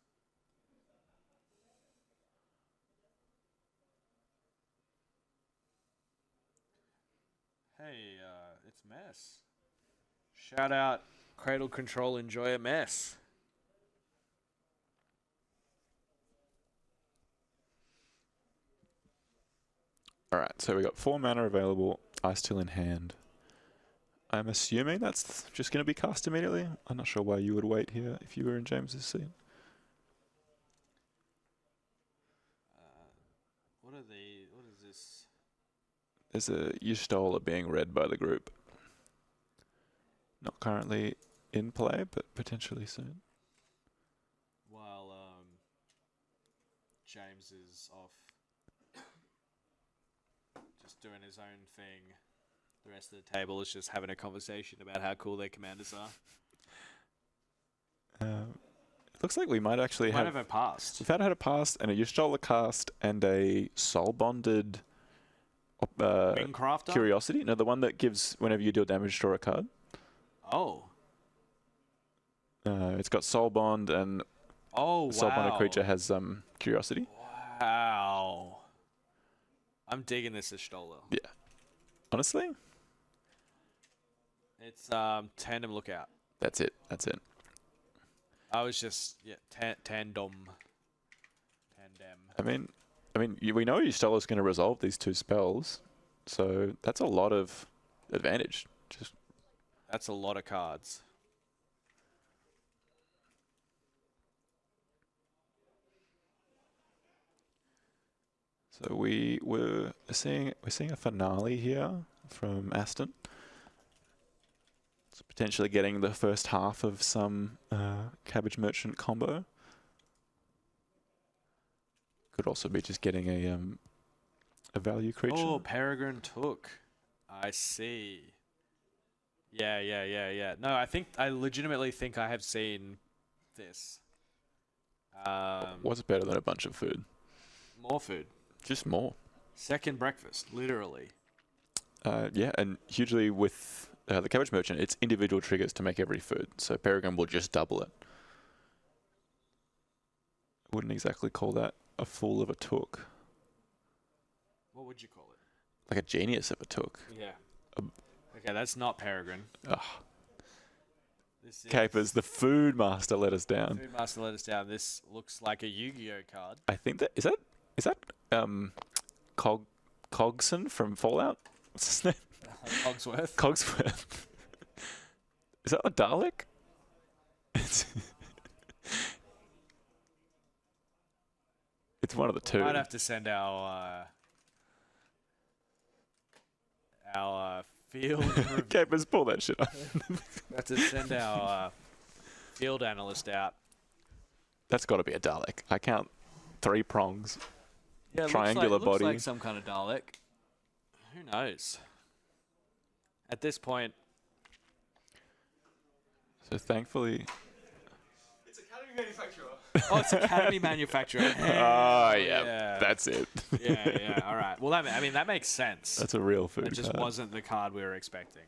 Hey, it's Mess. Shout out Cradle Control Enjoyer Mess. Alright, so we got 4 mana available, Ice Tail in hand. I'm assuming that's just going to be cast immediately. I'm not sure why you would wait here if you were in James's seat. What is this? There's a Yshtola being read by the group. Not currently in play, but potentially soon. While James is off just doing his own thing, the rest of the table is just having a conversation about how cool their commanders are. It looks like we might actually have a past. We've had a past and a Yshtola cast and a soul bonded Wingcrafter? Curiosity. No, the one that gives whenever you deal damage, draw a card. Oh. It's got soul bond and soul bonded creature has Curiosity. Wow. I'm digging this Yshtola. Yeah. Honestly? It's Tandem Lookout. That's it. I was just Tandem. I mean, we know Ystola's going to resolve these 2 spells, so that's a lot of advantage. That's a lot of cards. So we're seeing a finale here from Aston. So potentially getting the first half of some Cabbage Merchant combo. Could also be just getting a value creature. Oh, Peregrine Took. I see. Yeah. No, I legitimately think I have seen this. What's better than a bunch of food? More food. Just more. Second breakfast, literally. Yeah, and hugely with the Cabbage Merchant, it's individual triggers to make every food. So Peregrine will just double it. Wouldn't exactly call that a fool of a Took. What would you call it? Like a genius of a Took. Yeah. Okay, that's not Peregrine. Ugh. Capers, the Food Master let us down. Food Master let us down. This looks like a Yu-Gi-Oh card. I think that is that Cogson from Fallout? What's his name? Cogsworth. Is that a Dalek? It's one of the two. We might have to send our field. Capers, pull that shit up. We have to send our field analyst out. That's got to be a Dalek. I count 3 prongs. Yeah, triangular body. Looks like some kind of Dalek. Who knows? At this point. So thankfully. It's Academy Manufacturer. Oh, it's Academy Manufacturer. Oh, yeah. That's it. Yeah. All right. Well, that makes sense. That's a real food It just card. wasn't the card we were expecting.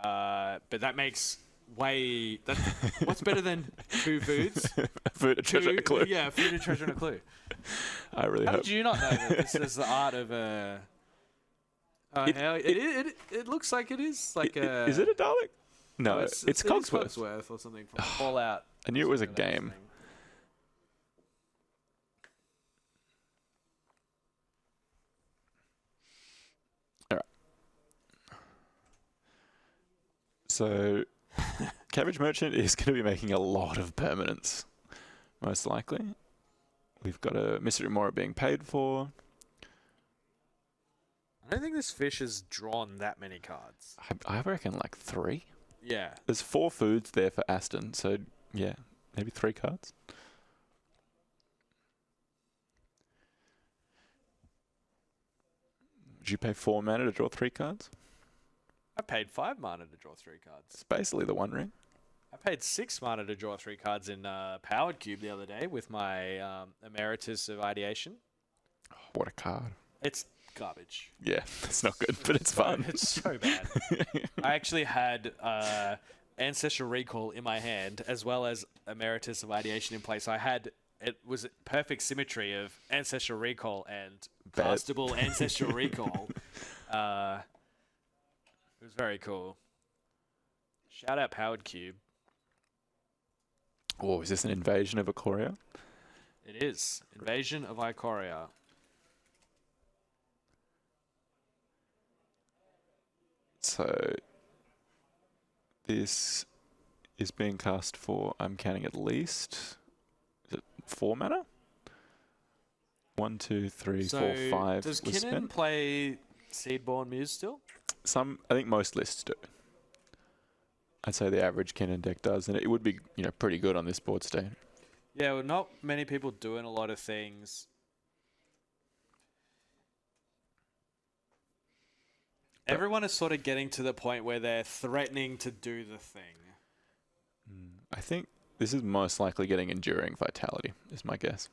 But that makes what's better than 2 foods? Food, a treasure, and a clue. Yeah, food, a treasure, and a clue. I really How hope. did you not know that this is the art of a... It looks like it is like a... Is it a Dalek? No, it's Cogsworth. Cogsworth or something from Fallout. I knew it was a game. So, Cabbage Merchant is going to be making a lot of permanents, most likely. We've got a Mystery Mora being paid for. I don't think this fish has drawn that many cards. I reckon like 3. Yeah. There's 4 foods there for Aston, so yeah, maybe 3 cards. Would you pay 4 mana to draw 3 cards? I paid 5 mana to draw 3 cards. It's basically the One Ring. I paid 6 mana to draw 3 cards in Powered Cube the other day with my Emeritus of Ideation. Oh, what a card. It's garbage. Yeah, it's not good, but it's fun. It's so bad. I actually had Ancestral Recall in my hand as well as Emeritus of Ideation in place. It was perfect symmetry of Ancestral Recall and castable Ancestral Recall. It was very cool. Shout out Powered Cube. Oh, is this an invasion of Ikoria? It is. Invasion of Ikoria. So, this is being cast for, I'm counting at least, is it 4 mana? 1, 2, 3, 4, 5 does was Kinnan spent. play Seedborn Muse still? I think most lists do. I'd say the average Kinnan deck does, and it would be, pretty good on this board state. Yeah, well, not many people doing a lot of things. Everyone is sort of getting to the point where they're threatening to do the thing. I think this is most likely getting Enduring Vitality, is my guess.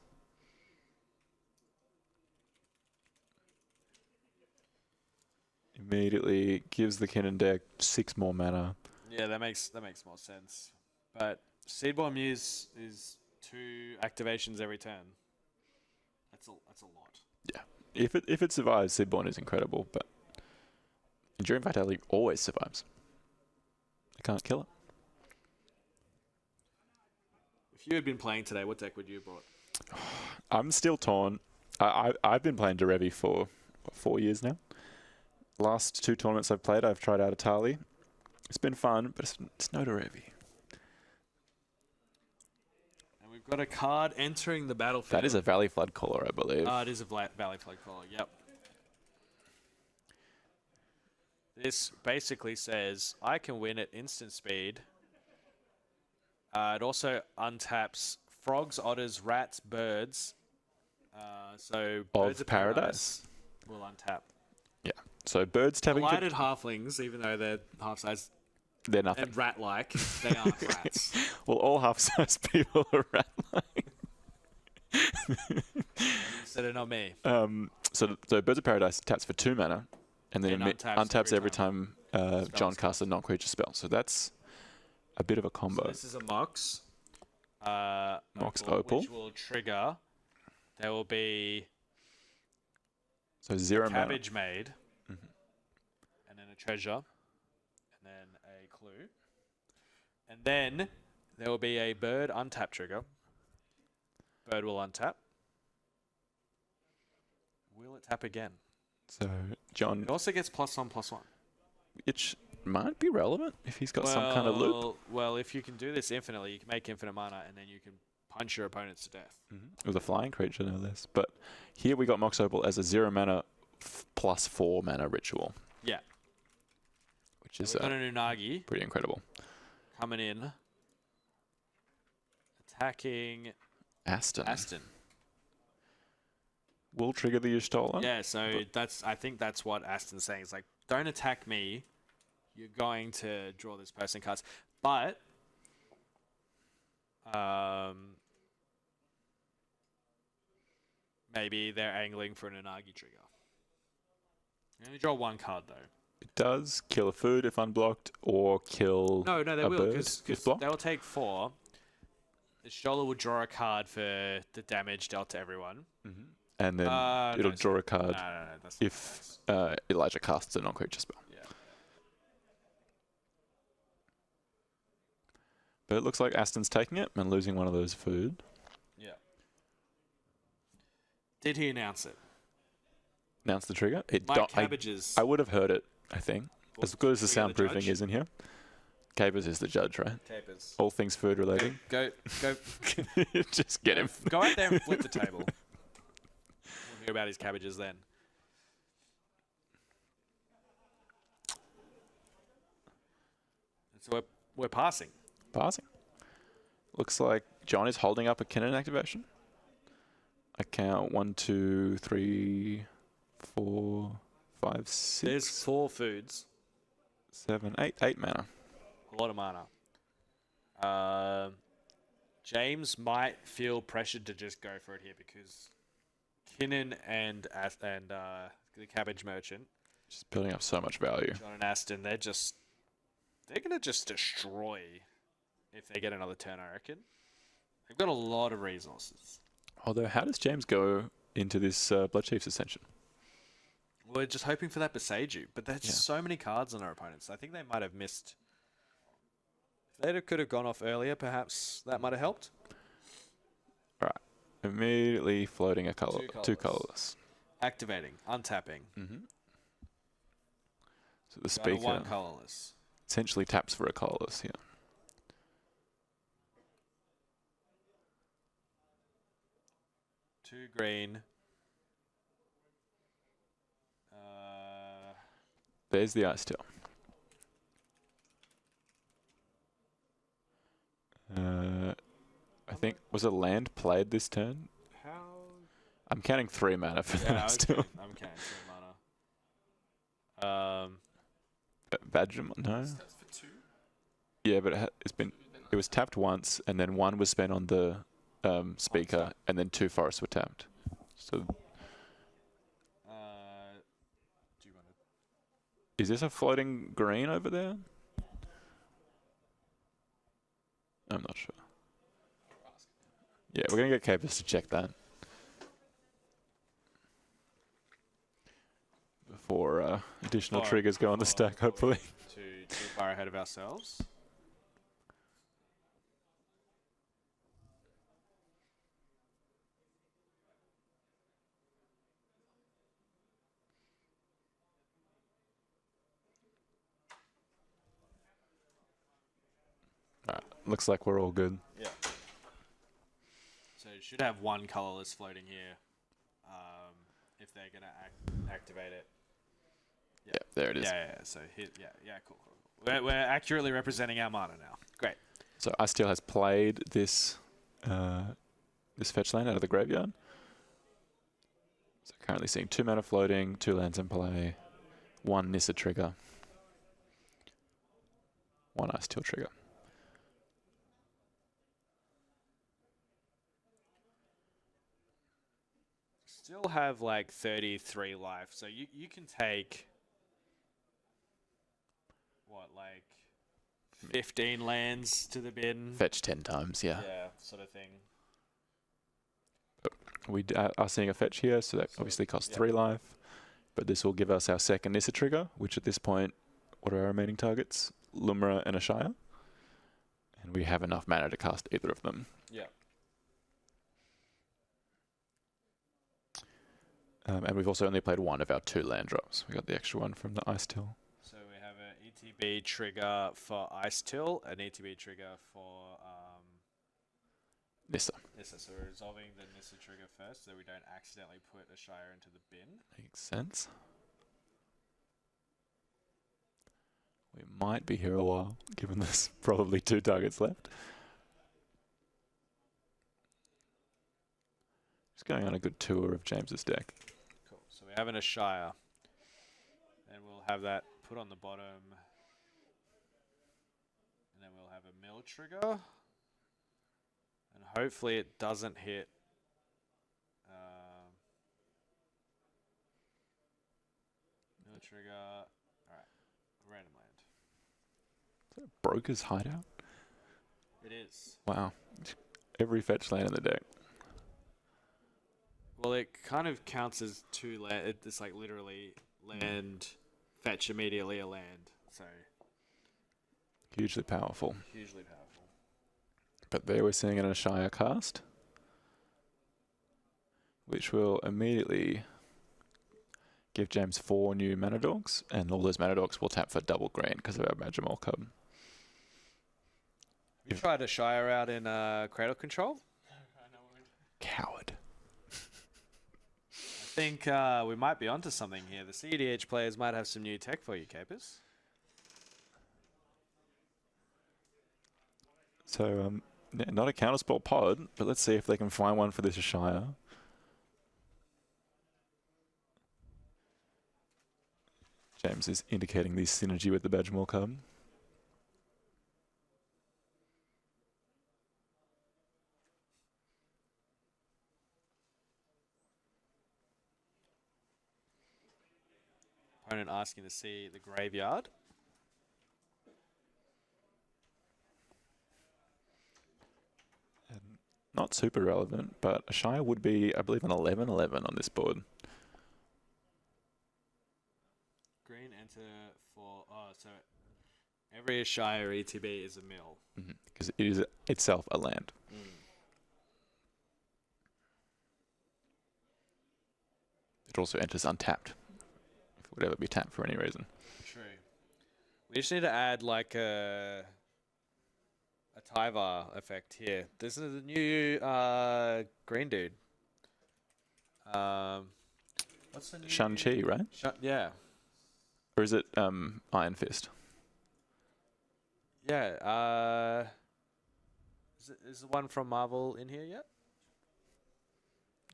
Immediately gives the Kinnan deck 6 more mana. Yeah, that makes more sense. But Seedborn Muse is 2 activations every turn. That's a lot. Yeah. If it survives, Seedborn is incredible, but Enduring Vitality always survives. I can't kill it. If you had been playing today, what deck would you have brought? I'm still torn. I've been playing Derevi for 4 years now. Last 2 tournaments I've played, I've tried out Atali. It's been fun, but it's no Derevi. And we've got a card entering the battlefield. That is a Valley Flood Caller, I believe. It is a Valley Flood Caller, yep. This basically says, I can win at instant speed. It also untaps frogs, otters, rats, birds. So Birds of Paradise will untap. Yeah. So birds tapping for... Lighted halflings, even though they're half-size They're nothing. and rat-like, they aren't rats. Well, all half-sized people are rat-like. So they're not me. So Birds of Paradise taps for 2 mana, and then And untaps every time John casts a non-creature spell. So that's a bit of a combo. So this is a Mox. Mox Opal. Which will trigger. There will be So 0 mana. Cabbage made. And then a treasure. And then a clue. And then there will be a bird untap trigger. Bird will untap. Will it tap again? So John, It also gets +1/+1. which might be relevant if he's got some kind of loop. Well, if you can do this infinitely, you can make infinite mana, and then you can punch your opponents to death. With a flying creature, no less. But here we got Mox Opal as a 0 mana +4 mana ritual. Yeah. Which is We've got an Unagi pretty incredible. coming in. Attacking Aston. Will trigger the Yshtola. Yeah, so I think that's what Aston's saying. It's like, don't attack me. You're going to draw this person cards. But maybe they're angling for an Unagi trigger. You only draw 1 card, though. It does kill a food if unblocked, or kill No, they a will, bird because if blocked. they'll take 4. Yshtola will draw a card for the damage dealt to everyone. And then it'll draw a card No, that's not if Elijah casts a non-creature spell. Yeah. But it looks like Aston's taking it and losing one of those food. Yeah. Did he announce it? Announce the trigger. Like Cabbages. I would have heard it, I think. As good as the we got a soundproofing judge? is in here. Cabbage is the judge, right? Capers. All things food related. Go. Just get him. Go out there and flip the table. We'll hear about his cabbages then. So we're passing. Passing. Looks like John is holding up a Kinnan activation. I count 1, 2, 3, 4, 5, 6. There's 4 foods. 7, 8. 8 mana. A lot of mana. James might feel pressured to just go for it here because Kinnan and the Cabbage Merchant, Just building up so much value. John and Aston, they're gonna just destroy if they get another turn, I reckon. They've got a lot of resources. Although, how does James go into this Blood Chief's Ascension? We're just hoping for that Beseiju, but there's just so many cards on our opponents. I think they might have missed. If they could have gone off earlier, perhaps that might have helped. Right. Immediately floating a color, two colorless. colorless. Activating, untapping. So the speaker 1 colorless. essentially taps for a colorless here. Two green. There's the Yshtola. I think, was a land played this turn? How? I'm counting 3 mana for the Yeah, Yshtola. okay. I'm counting 3 mana. Vajram, no? That's for 2. Yeah, but it was tapped once, and then 1 was spent on the speaker, and then 2 forests were tapped. So, Do you want to? is this a floating green over there? I'm not sure. Yeah, we're going to get Cabbage to check that. Before additional triggers go on the stack, hopefully. Too far ahead of ourselves. Alright, looks like we're all good. Yeah. So you should have 1 colorless floating here. If they're gonna activate it. Yeah, there it is. Yeah. So hit. Yeah. Cool. We're accurately representing our mana now. Great. So Yshtola has played this this fetch land out of the graveyard. So currently seeing 2 mana floating, 2 lands in play, 1 Nissa trigger, 1 Yshtola trigger. Still have like 33 life, so you can take what, like 15 lands to the bin. Fetch 10 times, yeah. Yeah, sort of thing. We are seeing a fetch here, so that obviously costs 3 life. But this will give us our second Nissa trigger, which at this point, what are our remaining targets? Lumra and Ashaya. And we have enough mana to cast either of them. Yeah. And we've also only played 1 of our 2 land drops. We got the extra one from the Yshtola. So we have an ETB trigger for Yshtola, an ETB trigger for Nissa. Nissa. So we're resolving the Nissa trigger first so we don't accidentally put a Shire into the bin. Makes sense. We might be here a while, given there's probably 2 targets left. Just going on a good tour of James's deck. Cool. So we're having a Shire. And we'll have that put on the bottom. And then we'll have a mill trigger. And hopefully it doesn't hit. Mill trigger. Alright. Random land. Is that a Broker's Hideout? It is. Wow. Every fetch land in the deck. Well, it kind of counts as 2 land. It's like literally land, fetch immediately a land. So Hugely powerful. hugely powerful. But there we're seeing an Ashaya cast, which will immediately give James 4 new mana dogs, and all those mana dogs will tap for double green because of our Majamol cub. Tried a Shire out in Cradle Control. Coward. I think we might be onto something here. The CEDH players might have some new tech for you, Capers. So, not a counterspell pod, but let's see if they can find one for this Shire. James is indicating the synergy with the Badgemore card. Opponent asking to see the graveyard. Not super relevant, but a Shire would be, I believe, an 11/11 on this board. Green enter for... Oh, so every Shire ETB is a mill. Because it is itself a land. It also enters untapped. If it would ever be tapped for any reason. True. We just need to add like a Tyvar effect here. This is the new green dude. What's the new... Shang-Chi, right? Yeah. Or is it Iron Fist? Yeah. Is the one from Marvel in here yet?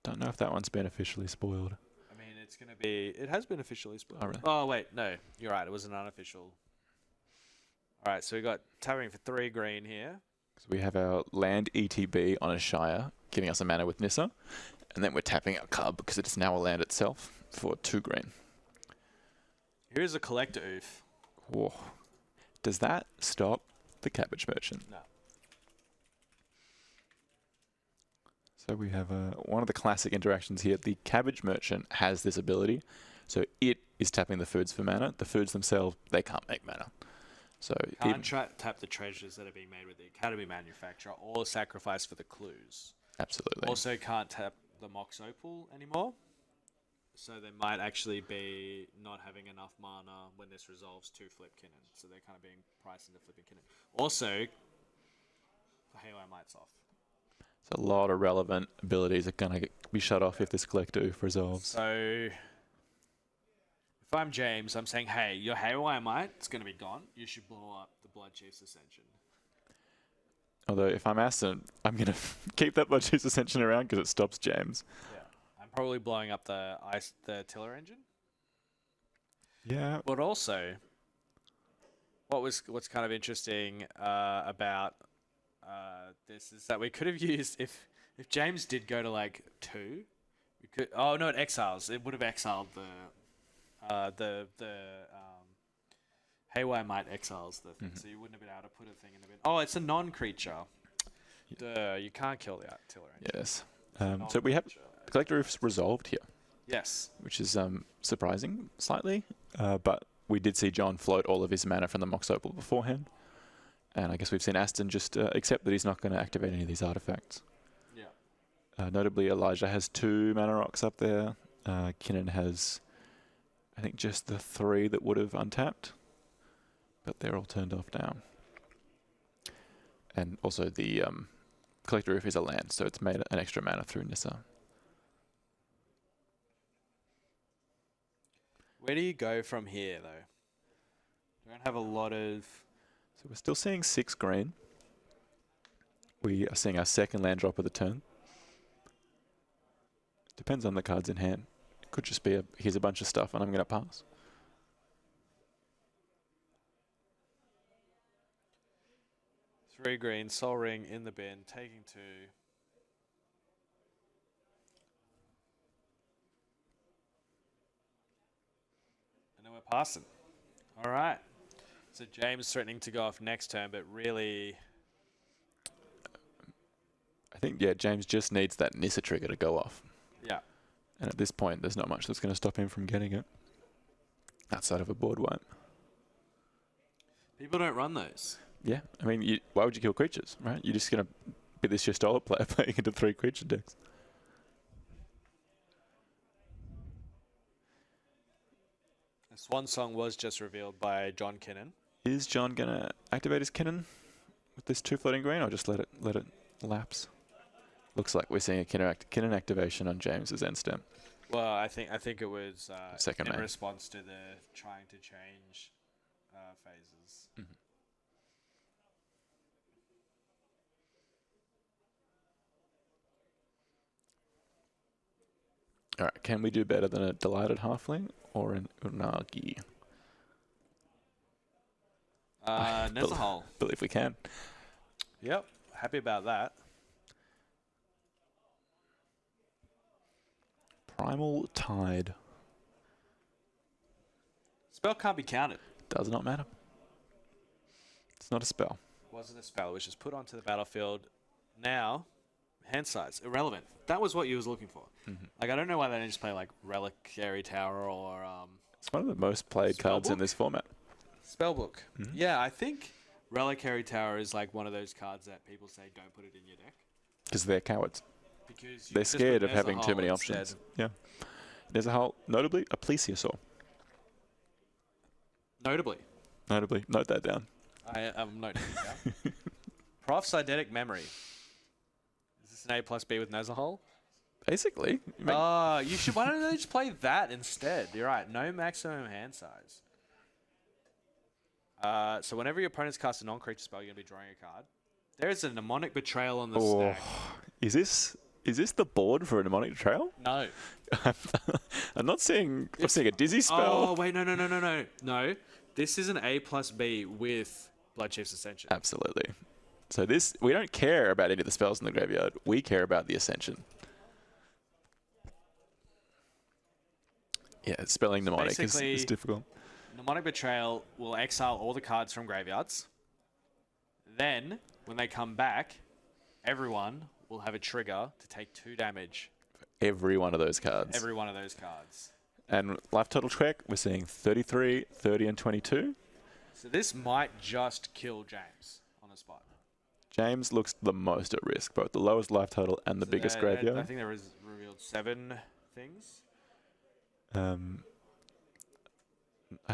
Don't know if that one's been officially spoiled. I mean, it's going to be... It has been officially spoiled. Oh, really? Oh, wait. No. You're right. It was an unofficial... All right, so we got tapping for 3 green here. So we have our land ETB on a Shire, giving us a mana with Nissa. And then we're tapping our card because it is now a land itself for 2 green. Here's a collector oof. Whoa. Does that stop the Cabbage Merchant? No. So we have one of the classic interactions here. The Cabbage Merchant has this ability. So it is tapping the foods for mana. The foods themselves, they can't make mana. So Can't tap the treasures that are being made with the Academy Manufacturer or sacrifice for the clues. Absolutely. Also can't tap the Mox Opal anymore. So they might actually be not having enough mana when this resolves to flip Kinnan. So they're kind of being priced into flipping Kinnan. Also, Halo Might's off. So a lot of relevant abilities are going to be shut off if this Collector Oof resolves. So if I'm James, I'm saying, hey, your Halo Might is going to be gone. You should blow up the Blood Chief's Ascension. Although if I'm Aston, I'm going to keep that Blood Chief's Ascension around because it stops James. Yeah. I'm probably blowing up the tiller engine. Yeah. But also, what's kind of interesting about this is that we could have used if James did go to like 2, we could. Oh no, it exiles. It would have exiled the Haywire Might exiles the thing, so you wouldn't have been able to put a thing in the bin. Oh, it's a non-creature. Duh, you can't kill the tiller engine. Yes. So we have the Collector Roof's resolved here. Yes. Which is surprising slightly, but we did see John float all of his mana from the Mox Opal beforehand, and I guess we've seen Aston just accept that he's not going to activate any of these artifacts. Yeah. Notably, Elijah has 2 mana rocks up there. Kinnan has, I think, just the 3 that would have untapped, but they're all turned off now. And also the Collector Roof is a land, so it's made an extra mana through Nissa. Where do you go from here, though? We don't have a lot of... So we're still seeing 6 green. We are seeing our second land drop of the turn. Depends on the cards in hand. It could just be here's a bunch of stuff and I'm going to pass. Three green, Soul Ring in the bin, taking 2. And then we're passing. All right. So James threatening to go off next turn, but really... I think, yeah, James just needs that Nissa trigger to go off. Yeah. And at this point, there's not much that's going to stop him from getting it. Outside of a board wipe. People don't run those. Yeah, I mean, why would you kill creatures, right? You're just going to be this Yshtola player playing into 3 creature decks. The Swan Song was just revealed by John Kinnan. Is John going to activate his Kinnan? with this 2 floating green, or just let it lapse? Looks like we're seeing a Kinnan activation on James's end step. Well, I think it was Second in main. response to the trying to change phases. Mhm. All right, can we do better than a Delighted Halfling or an Unagi? Nezahal. Believe we can. Yep, happy about that. Primal Tide. Spell can't be counted. Does not matter. It's not a spell. Wasn't a spell, it was just put onto the battlefield. Now, hand size, irrelevant. That was what you was looking for. Mm-hmm. Like, I don't know why they didn't just play, like, Reliquary Tower or It's one of the most played cards in this format. Spellbook. Mm-hmm. Yeah, I think Reliquary Tower is, like, one of those cards that people say don't put it in your deck. Because they're cowards. Because They're scared of having too many options. Yeah. There's a whole, notably, a Plesiosaur. Notably. Note that down. I am noting it down. Prof's Eidetic Memory. Is this an A+B with Nezahal? Basically. You should. Why don't they just play that instead? You're right. No maximum hand size. So whenever your opponents cast a non-creature spell, you're going to be drawing a card. There is a Mnemonic Betrayal on the stack. Is this the board for a Mnemonic Betrayal? No. I'm not seeing. I'm seeing a Dizzy spell. Oh, wait. No. This is an A+B with Bloodchief's Ascension. Absolutely. So we don't care about any of the spells in the graveyard. We care about the Ascension. Yeah, spelling Mnemonic is difficult. Mnemonic Betrayal will exile all the cards from graveyards. Then, when they come back, everyone will have a trigger to take 2 damage. Every one of those cards. Every one of those cards. And life total check, we're seeing 33, 30, and 22. So this might just kill James on the spot. James looks the most at risk, both the lowest life total and the biggest graveyard. I think there was revealed 7 things. I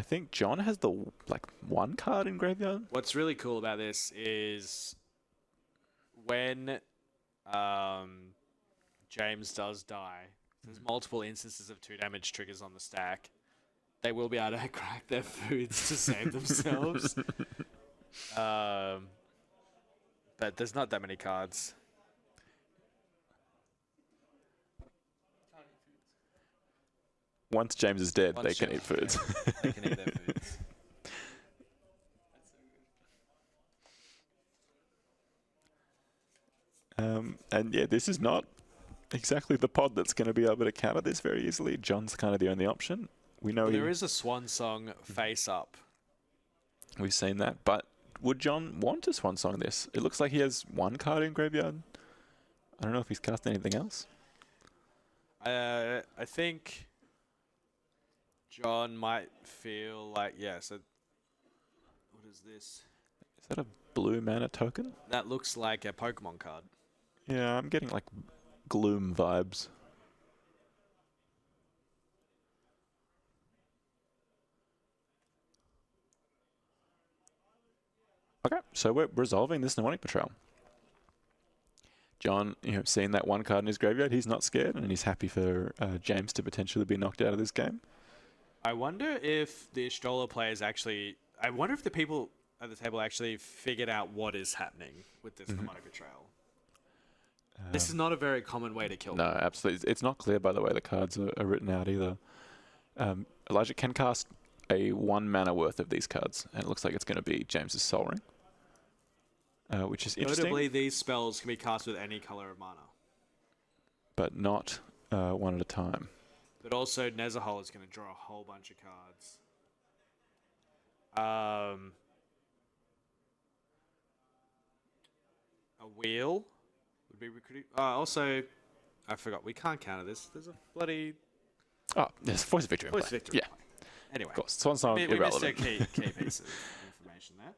think John has the 1 card in graveyard. What's really cool about this is when James does die, there's multiple instances of 2 damage triggers on the stack. They will be able to crack their foods to save themselves. But there's not that many cards. Once James is dead, they can eat foods. They can eat their foods. And yeah, this is not exactly the pod that's going to be able to counter this very easily. John's kind of the only option. We know there is a Swan Song face up. We've seen that, but would John want to Swan Song this? It looks like he has 1 card in graveyard. I don't know if he's cast anything else. I think John might feel like, so what is this? Is that a blue mana token? That looks like a Pokemon card. Yeah, I'm getting Gloom vibes. Okay, so we're resolving this Mnemonic Betrayal. John, seeing that 1 card in his graveyard, he's not scared, and he's happy for James to potentially be knocked out of this game. I wonder if the Yshtola players actually... I wonder if the people at the table actually figured out what is happening with this Mnemonic Betrayal. This is not a very common way to kill No, them. absolutely. It's not clear, by the way, the cards are written out either. Elijah can cast a 1 mana worth of these cards, and it looks like it's going to be James's Soul Ring, which is interesting. Notably, these spells can be cast with any color of mana. But not 1 at a time. But also, Nezahal is going to draw a whole bunch of cards. A wheel would be recruiting. Also, I forgot, we can't counter this. There's a bloody... Oh, there's Voice of Victory. Voice of Victory. Yeah. Anyway. Of course. Swan Song, We irrelevant. missed a key piece of information there.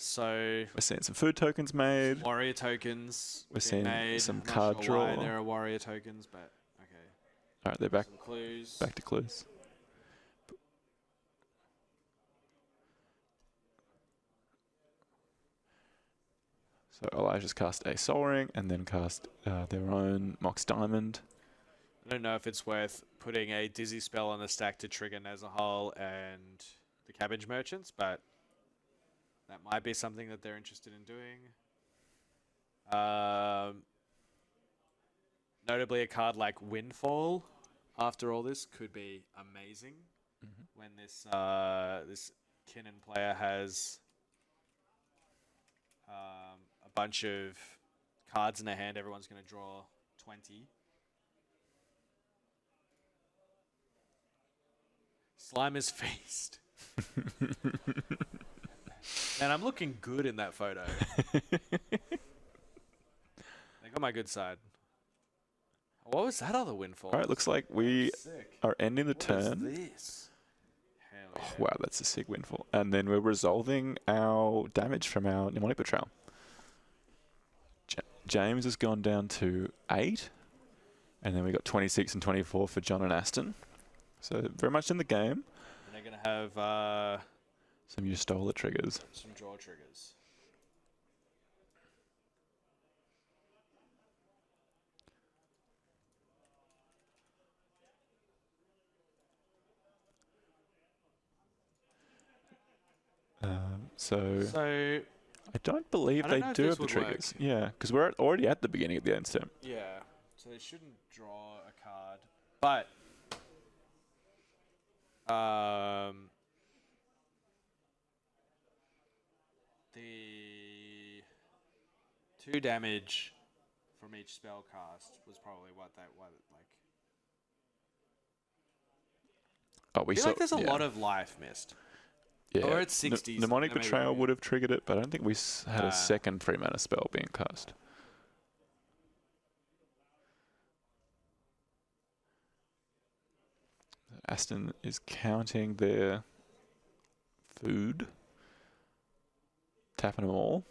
So... We're seeing some food tokens made. Warrior tokens. We're seeing made. some I'm card not sure why draw. there are warrior tokens, but okay. All right, they're back. Some clues. Back to clues. So Elijah's cast a Soul Ring and then cast their own Mox Diamond. I don't know if it's worth putting a Dizzy spell on the stack to trigger Nezahal and the Cabbage Merchants, but that might be something that they're interested in doing. Notably, a card like Windfall, after all this, could be amazing when this this Kinnan player has a bunch of cards in their hand. Everyone's going to draw 20. Slimer's Feast. Man, I'm looking good in that photo. They got my good side. What was that other Windfall? All right, looks like we Sick. are ending the What turn. is this? Hell yeah. Oh, wow, that's a sick Windfall. And then we're resolving our damage from our Mnemonic Betrayal. James has gone down to 8. And then we got 26 and 24 for John and Aston. So very much in the game. And they're going to have Some Yshtola triggers. some draw triggers. So I don't believe I they don't know if do this have the would triggers. work. Yeah, because we're already at the beginning of the end step. Yeah, so they shouldn't draw a card. But the 2 damage from each spell cast was probably what like. Oh, we I feel saw. like there's a yeah. lot of life missed. Yeah. Or it's 60s. Mnemonic Maybe, Betrayal yeah. would have triggered it, but I don't think we had Ah. a second 3-mana spell being cast. Aston is counting their food, tapping them all.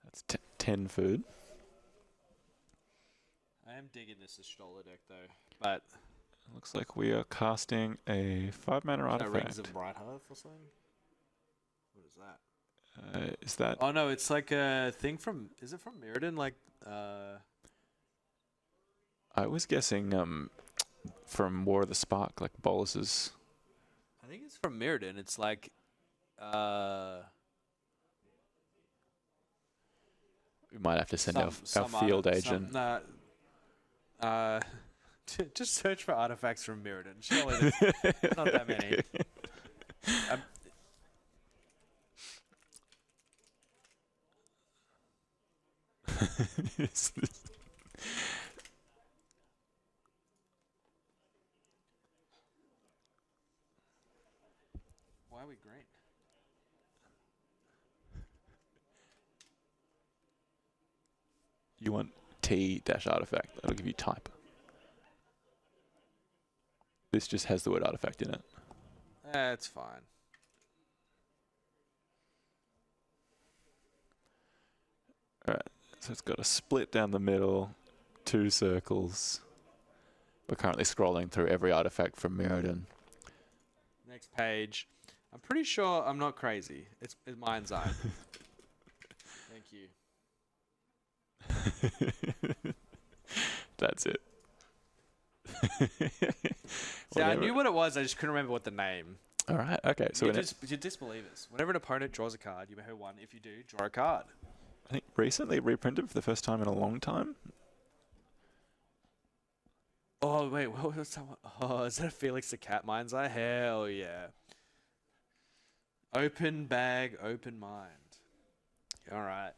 That's 10 food. I am digging this Yshtola deck though, but Looks like we are casting a 5-mana is that Rings artifact. of Bright Hearth or something? What is that? Is that? Oh no, it's like a thing from. Is it from Mirrodin? Like, I was guessing from War of the Spark, like Bolus's. I think it's from Mirrodin. It's like, We might have to send our some field arti- agent. just search for artifacts from Mirrodin. Surely there's not that many. Why are we green? You want T-artifact. That'll give you type. This just has the word artifact in it. That's fine. Alright, so it's got a split down the middle, 2 circles. We're currently scrolling through every artifact from Mirrodin. Next page. I'm pretty sure I'm not crazy. It's Mind's Eye. Thank you. That's it. See, I knew what it was. I just couldn't remember what the name. All right. Okay. So You disbelievers. Whenever an opponent draws a card, you may have 1. If you do, draw a card. I think recently reprinted for the first time in a long time. Oh wait, what was that one? Oh, is that a Felix the Cat Mind's Eye? Hell yeah. Open bag, open mind. All right.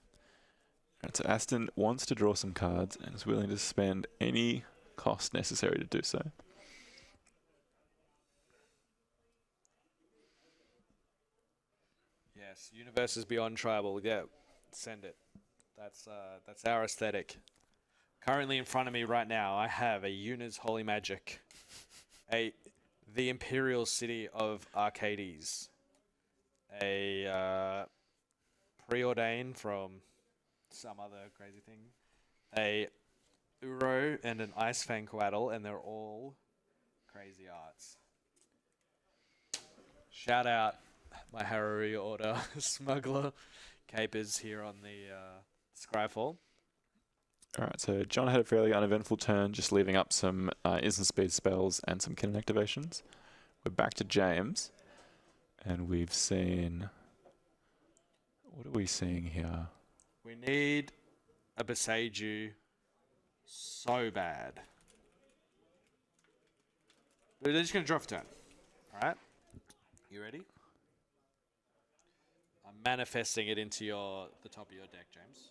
Right, so Aston wants to draw some cards and is willing to spend any cost necessary to do so. Yes, universe is beyond tribal. Yeah, send it. That's our aesthetic. Currently in front of me right now, I have a Yuna's Holy Magic, the Imperial City of Arcades, a Preordain from some other crazy thing, a Uro and an Ice Fang Coatl, and they're all crazy arts. Shout out my Harari order smuggler capers here on the Scryfall. All right, so John had a fairly uneventful turn, just leaving up some instant speed spells and some Kinnan activations. We're back to James, and we've seen... What are we seeing here? We need a Beseiju so bad. But they're just going to draw for turn. All right? You ready? I'm manifesting it into the top of your deck, James.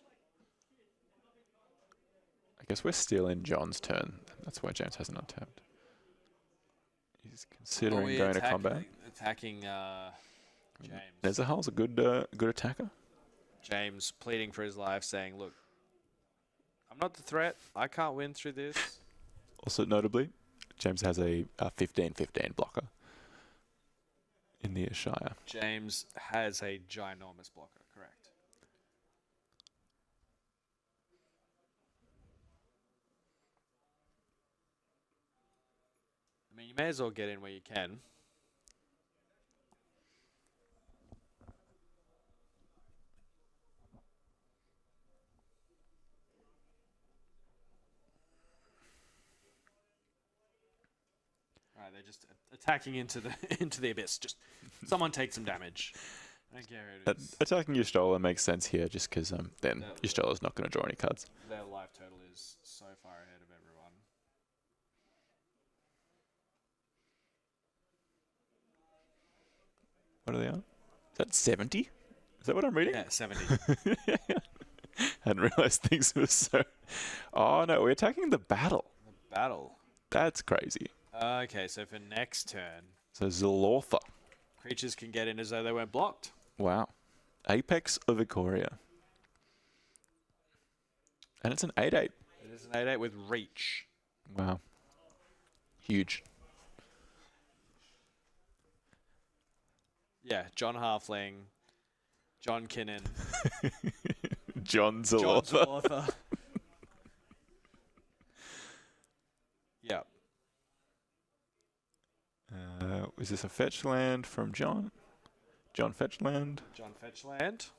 I guess we're still in John's turn. That's why James hasn't untapped. He's considering going to combat. Attacking James. Nezahul's a good attacker. James pleading for his life, saying, look, I'm not the threat. I can't win through this. Also, notably, James has a 15-15 blocker in the Shire. James has a ginormous blocker, correct. I mean, you may as well get in where you can. Right, they're just attacking into the abyss. Just someone take some damage. I don't care who it is. Attacking Yshtola makes sense here, just because then Yshtola's not going to draw any cards. Their life total is so far ahead of everyone. What are they on? Is that 70? Is that what I'm reading? Yeah, 70. Hadn't realized things were so... Oh, no, we're attacking the battle. The battle. That's crazy. Okay, so for next turn, So Zalortha. creatures can get in as though they weren't blocked. Wow. Apex of Ikoria. And it's an 8-8. It is an 8/8 with reach. Wow. Huge. Yeah, John Halfling, John Kinnan, John John Zalortha. Zalortha. Yeah. Is this a fetch land from John? John fetch land? John Fetchland.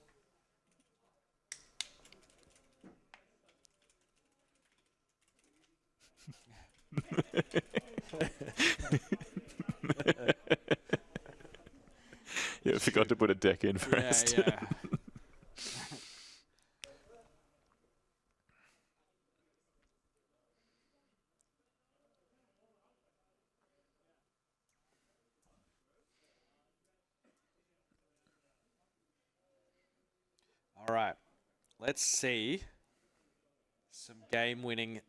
Yeah, I forgot to put a deck in first. Yeah. All right. Let's see some game-winning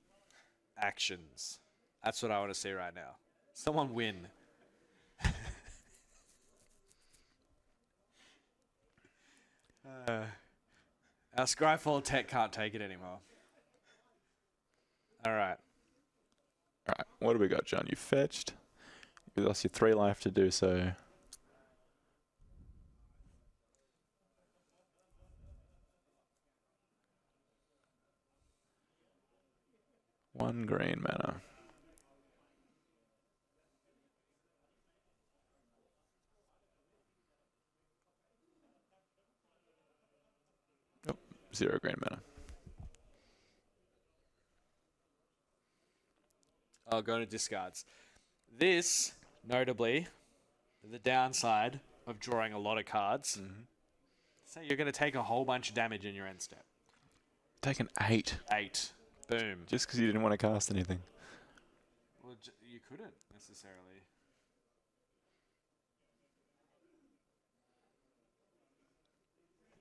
actions. That's what I want to see right now. Someone win. Our Scryfall tech can't take it anymore. All right. Alright, what do we got, John? You fetched. You lost your 3 life to do so. One green mana. Nope, 0 green mana. I'll go to discards. This, notably, the downside of drawing a lot of cards. So you're going to take a whole bunch of damage in your end step. Take an 8. 8. Boom. Just because you didn't want to cast anything. Well, you couldn't necessarily.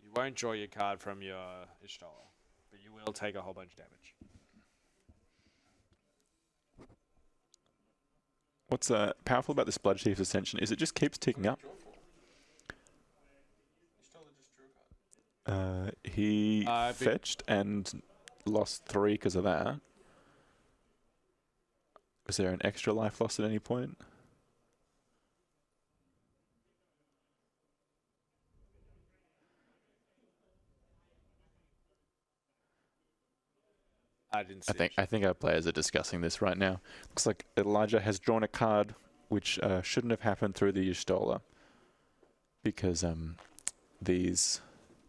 You won't draw your card from your Yshtola, but you will take a whole bunch of damage. What's powerful about this Blood Chief's Ascension is it just keeps ticking up. He fetched and lost 3 because of that. Was there an extra life lost at any point? I didn't see I think our players are discussing this right now. Looks like Elijah has drawn a card which shouldn't have happened through the Yshtola. because these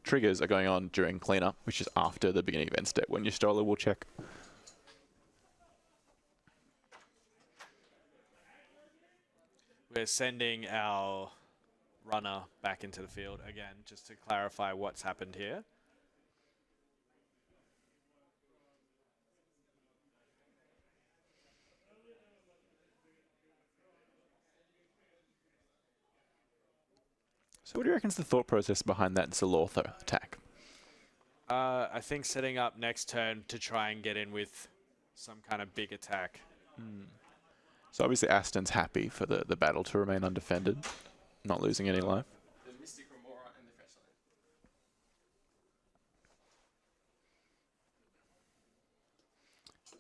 triggers are going on during cleanup, which is after the beginning of end step when Yshtola will check. We're sending our runner back into the field again, just to clarify what's happened here. So what do you reckon is the thought process behind that Zalortha attack? I think setting up next turn to try and get in with some kind of big attack. So obviously Aston's happy for the battle to remain undefended, not losing any life. The Mystic Remora and the Fresno.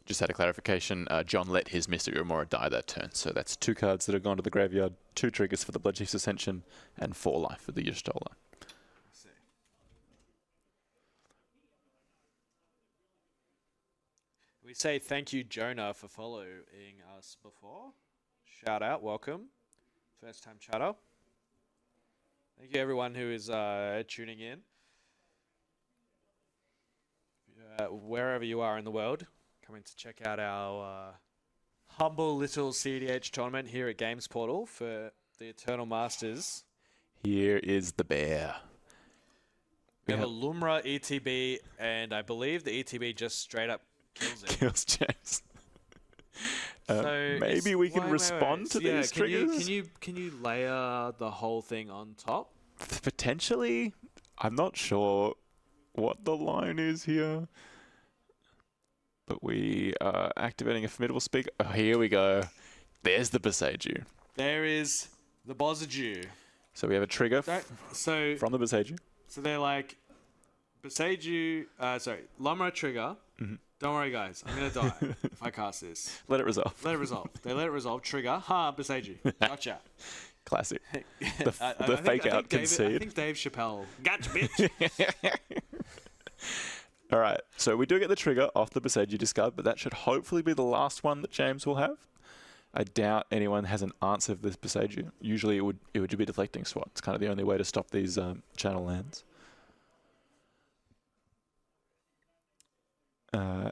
Just had a clarification, John let his Mystic Remora die that turn, so that's 2 cards that have gone to the graveyard, 2 triggers for the Bloodchief's Ascension, and 4 life for the Yshtola. We say thank you, Jonah, for following us before. Shout out, welcome. First time chatter. Thank you, everyone who is tuning in. Wherever you are in the world, coming to check out our humble little CEDH tournament here at Games Portal for the Eternal Masters. Here is the bear. We have a Lumra ETB, and I believe the ETB just straight up kills it. Kills James. So maybe we can respond to these triggers? Can you layer the whole thing on top? Potentially. I'm not sure what the line is here. But we are activating a formidable speaker. Oh, here we go. There's the Beseiju. There is the Bozzaju. So we have a trigger So from the Beseiju. So they're like, Beseiju, Lumra trigger. Don't worry, guys. I'm going to die if I cast this. Let it resolve. Let it resolve. They let it resolve. Trigger. Ha, Beseiju. Gotcha. Classic. The fake out concede. I think Dave Chappelle. Gotcha, bitch. All right. So we do get the trigger off the Beseiju discard, but that should hopefully be the last one that James will have. I doubt anyone has an answer for this Beseiju. Usually it would be deflecting SWAT. It's kind of the only way to stop these channel lands.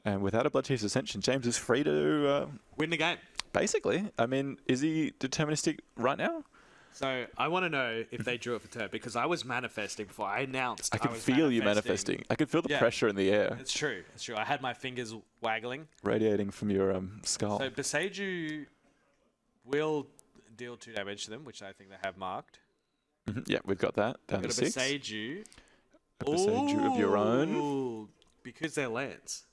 And without a Bloodchief's Ascension, James is free to win the game. Basically. I mean, is he deterministic right now? So I want to know if they drew it for turn, because I was manifesting before I announced. I could feel you manifesting. I could feel the pressure in the air. It's true. It's true. I had my fingers waggling. Radiating from your skull. So Beseiju will deal 2 damage to them, which I think they have marked. Yeah, we've got that. Down to 6. Beseiju. A Beseiju of your own. Because they're lands.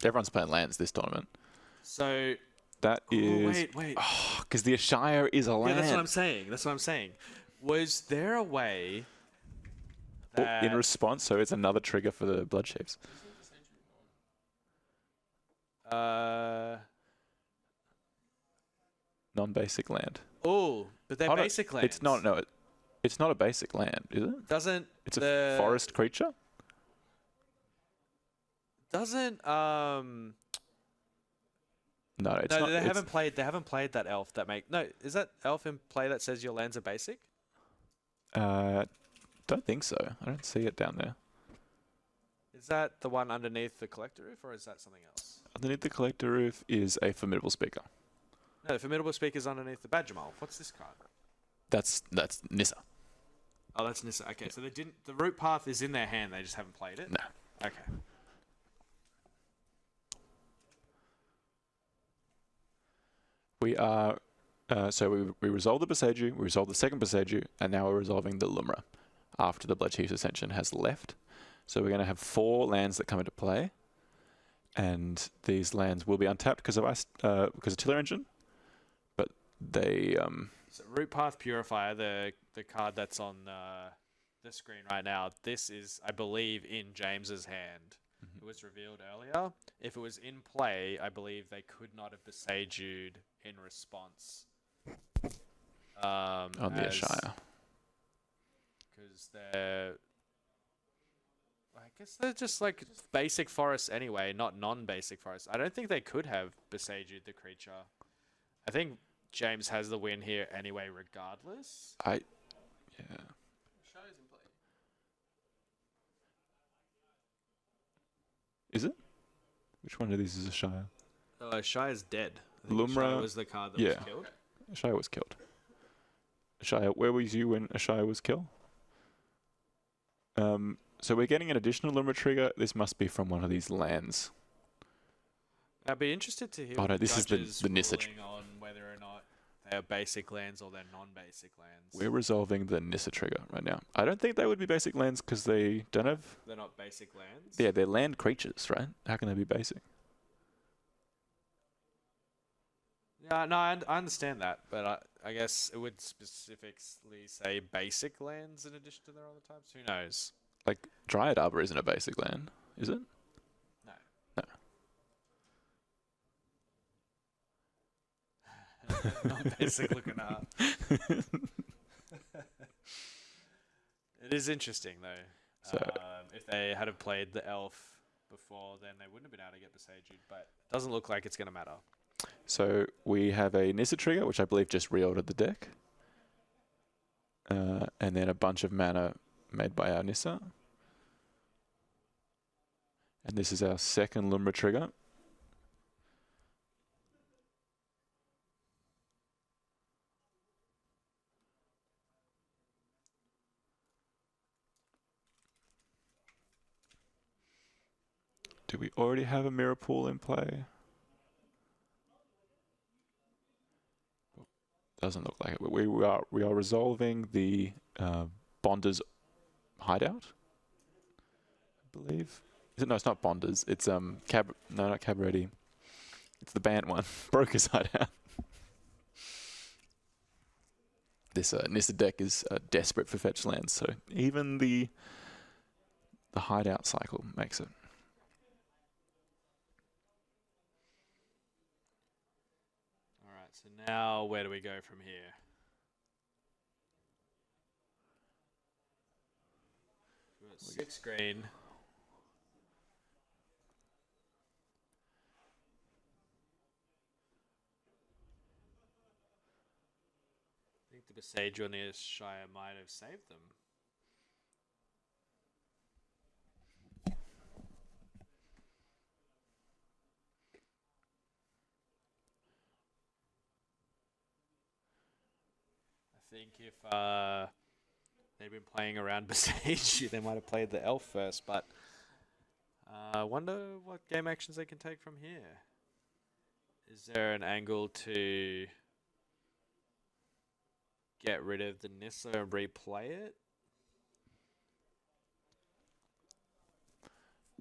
Everyone's playing lands this tournament. So that is... Wait. Oh, because the Ashire is a land. Yeah, that's what I'm saying. Was there a way that... in response, so it's another trigger for the Bloodchiefs. Non-basic land. Oh, but they're basic lands. It's not. No, it's not a basic land, is it? Doesn't it's a forest creature? Doesn't No, it's no, not. They haven't played that elf that make. No, is that elf in play that says your lands are basic? Don't think so. I don't see it down there. Is that the one underneath the collector roof, or is that something else? Underneath the collector roof is a formidable speaker. No, the formidable speaker is underneath the badger elf. What's this card? That's Nissa. Oh, that's Nissa. Okay, so they didn't. The root path is in their hand. They just haven't played it. No. Okay. We are. So we resolved the Beseiju, we resolved the second Beseiju, and now we're resolving the Lumra after the Bloodchief's Ascension has left. So we're going to have 4 lands that come into play, and these lands will be untapped because of Tiller Engine, but they... So Root Path Purifier, the card that's on the screen right now, this is, I believe, in James's hand. It was revealed earlier. If it was in play, I believe they could not have Beseju'd in response. On the Ashire. Because they're... I guess they're just like basic forests anyway, not non-basic forests. I don't think they could have Beseju'd the creature. I think James has the win here anyway, regardless. Yeah. Is it? Which one of these is a Shire? Shire's dead. I think Lumra, Shire was the card that was yeah. killed. A Shire was killed. A Shire, where was you when a Shire was killed? So we're getting an additional Lumra trigger. This must be from one of these lands. I'd be interested to hear Oh, no, what this is the judges Nissa ruling on whether or not they are basic lands or they're non-basic lands. We're resolving the Nissa trigger right now. I don't think they would be basic lands because they don't have... They're not basic lands? Yeah, they're land creatures, right? How can they be basic? Yeah, no, I understand that, but I guess it would specifically say basic lands in addition to their other types. Who knows? Like, Dryad Arbor isn't a basic land, is it? No. No. Not basic looking up. It is interesting though. So if they had have played the elf before, then they wouldn't have been able to get Besaged, but it doesn't look like it's going to matter. So we have a Nissa trigger, which I believe just reordered the deck. And then a bunch of mana made by our Nissa. And this is our second Lumra trigger. Do we already have a mirror pool in play? Doesn't look like it. We are resolving the Bonder's hideout, I believe. Is it? No, it's not Bonder's. It's no, not Cabaret. It's the Bant one. Broker's hideout. This Nissa deck is desperate for fetch lands, so even the hideout cycle makes it. So now, where do we go from here? We've got 6 green. I think the Besage on the Shire might have saved them. I think if they've been playing around Besage, they might have played the elf first, but I wonder what game actions they can take from here. Is there an angle to get rid of the Nissa and replay it?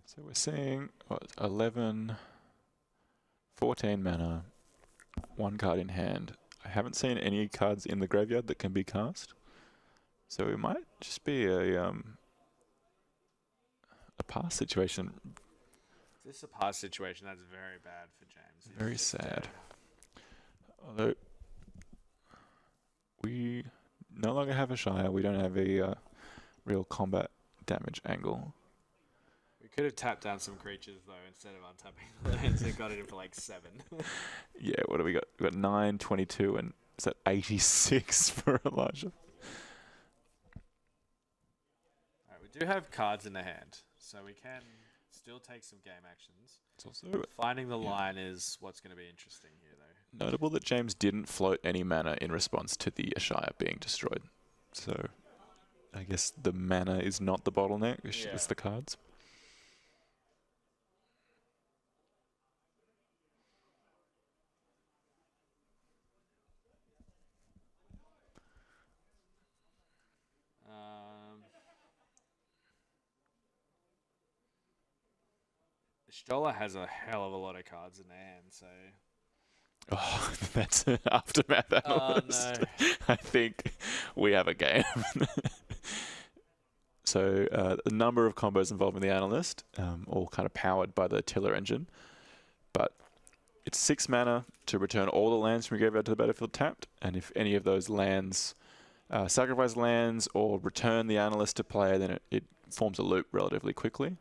So we're seeing what, 11, 14 mana, 1 card in hand. I haven't seen any cards in the graveyard that can be cast, so it might just be a pass situation. If this is a pass situation, that's very bad for James. Very sad. Although we no longer have a Shire, we don't have a real combat damage angle. We could have tapped down some creatures though instead of untapping the lands and got it in for like 7. Yeah, what do we got? We got 9, 22, and is that 86 for Elijah? Alright, we do have cards in the hand, so we can still take some game actions. It's also Finding the line is what's going to be interesting here though. notable that James didn't float any mana in response to the Shire being destroyed. So I guess the mana is not the bottleneck, it's the cards. Yshtola has a hell of a lot of cards in their hand, so... Oh, that's an aftermath analyst. Oh, no. I think we have a game. So a number of combos involving the analyst, all kind of powered by the Tiller engine. But it's 6 mana to return all the lands from your graveyard to the battlefield tapped, and if any of those lands sacrifice lands or return the analyst to player, then it forms a loop relatively quickly.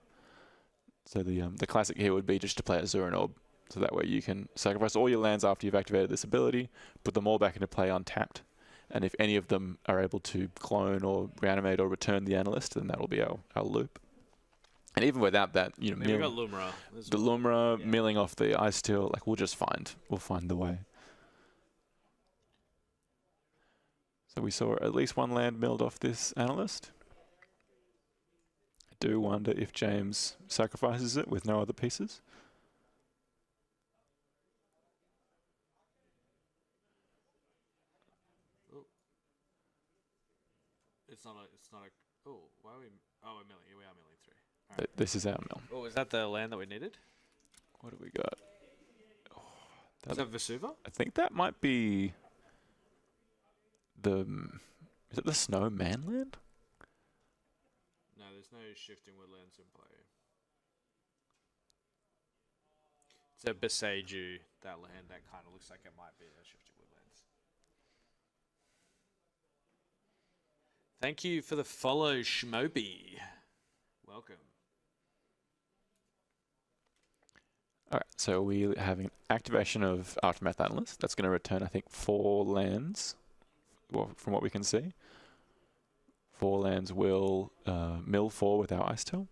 So the classic here would be just to play Azuran Orb, so that way you can sacrifice all your lands after you've activated this ability, put them all back into play untapped, and if any of them are able to clone or reanimate or return the analyst, then that'll be our loop. And even without that, you know, I mean, we got Lumra. the Lumra milling off the ice till, like, we'll find the way. So we saw at least one land milled off this analyst. I do wonder if James sacrifices it with no other pieces. It's not a. Oh, why are we? Oh, we're milling. We are milling 3. Right. This is our mill. Oh, is that the land that we needed? What do we got? Oh, Is that Vesuva? I think that might be the. Is it the Snow Manland? No, there's no shifting woodlands in play. It's a Beseju, that land that kind of looks like it might be a shifting woodlands. Thank you for the follow, Shmobi. Welcome. All right, so we have an activation of Aftermath Analyst. That's going to return, I think, 4 lands, well, from what we can see. 4 lands will mill 4 with our Ice Tail.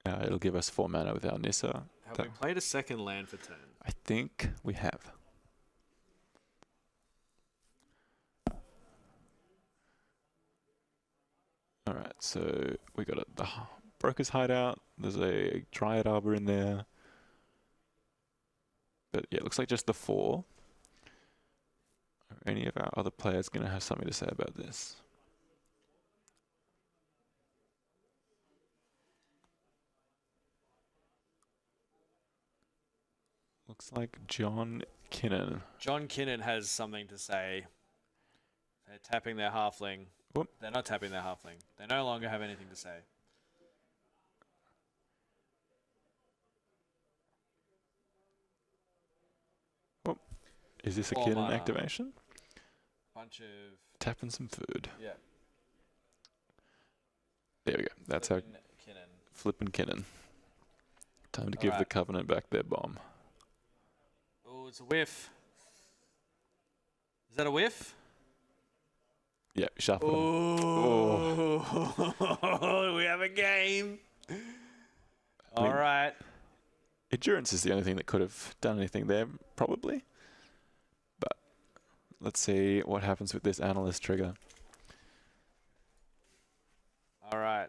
It'll give us 4 mana with our Nissa. Have we played a second land for turn? I think we have. All right, so we got the Broker's Hideout. There's a Dryad Arbor in there. But yeah, it looks like just the 4. Are any of our other players going to have something to say about this? Looks like John Kinnan. John Kinnan has something to say. They're tapping their halfling. Whoop. They're not tapping their halfling. They no longer have anything to say. Whoop. Is this a 4 Kinnan mana. activation? Bunch of... Tapping some food. Yeah. There we go. That's our Kinnan. flipping Kinnan. Time to give the Alright. Covenant back their bomb. Oh, it's a whiff. Is that a whiff? Yeah, shuffle them. Oh, we have a game. All right. Endurance is the only thing that could have done anything there, probably. But let's see what happens with this Analyst trigger. All right.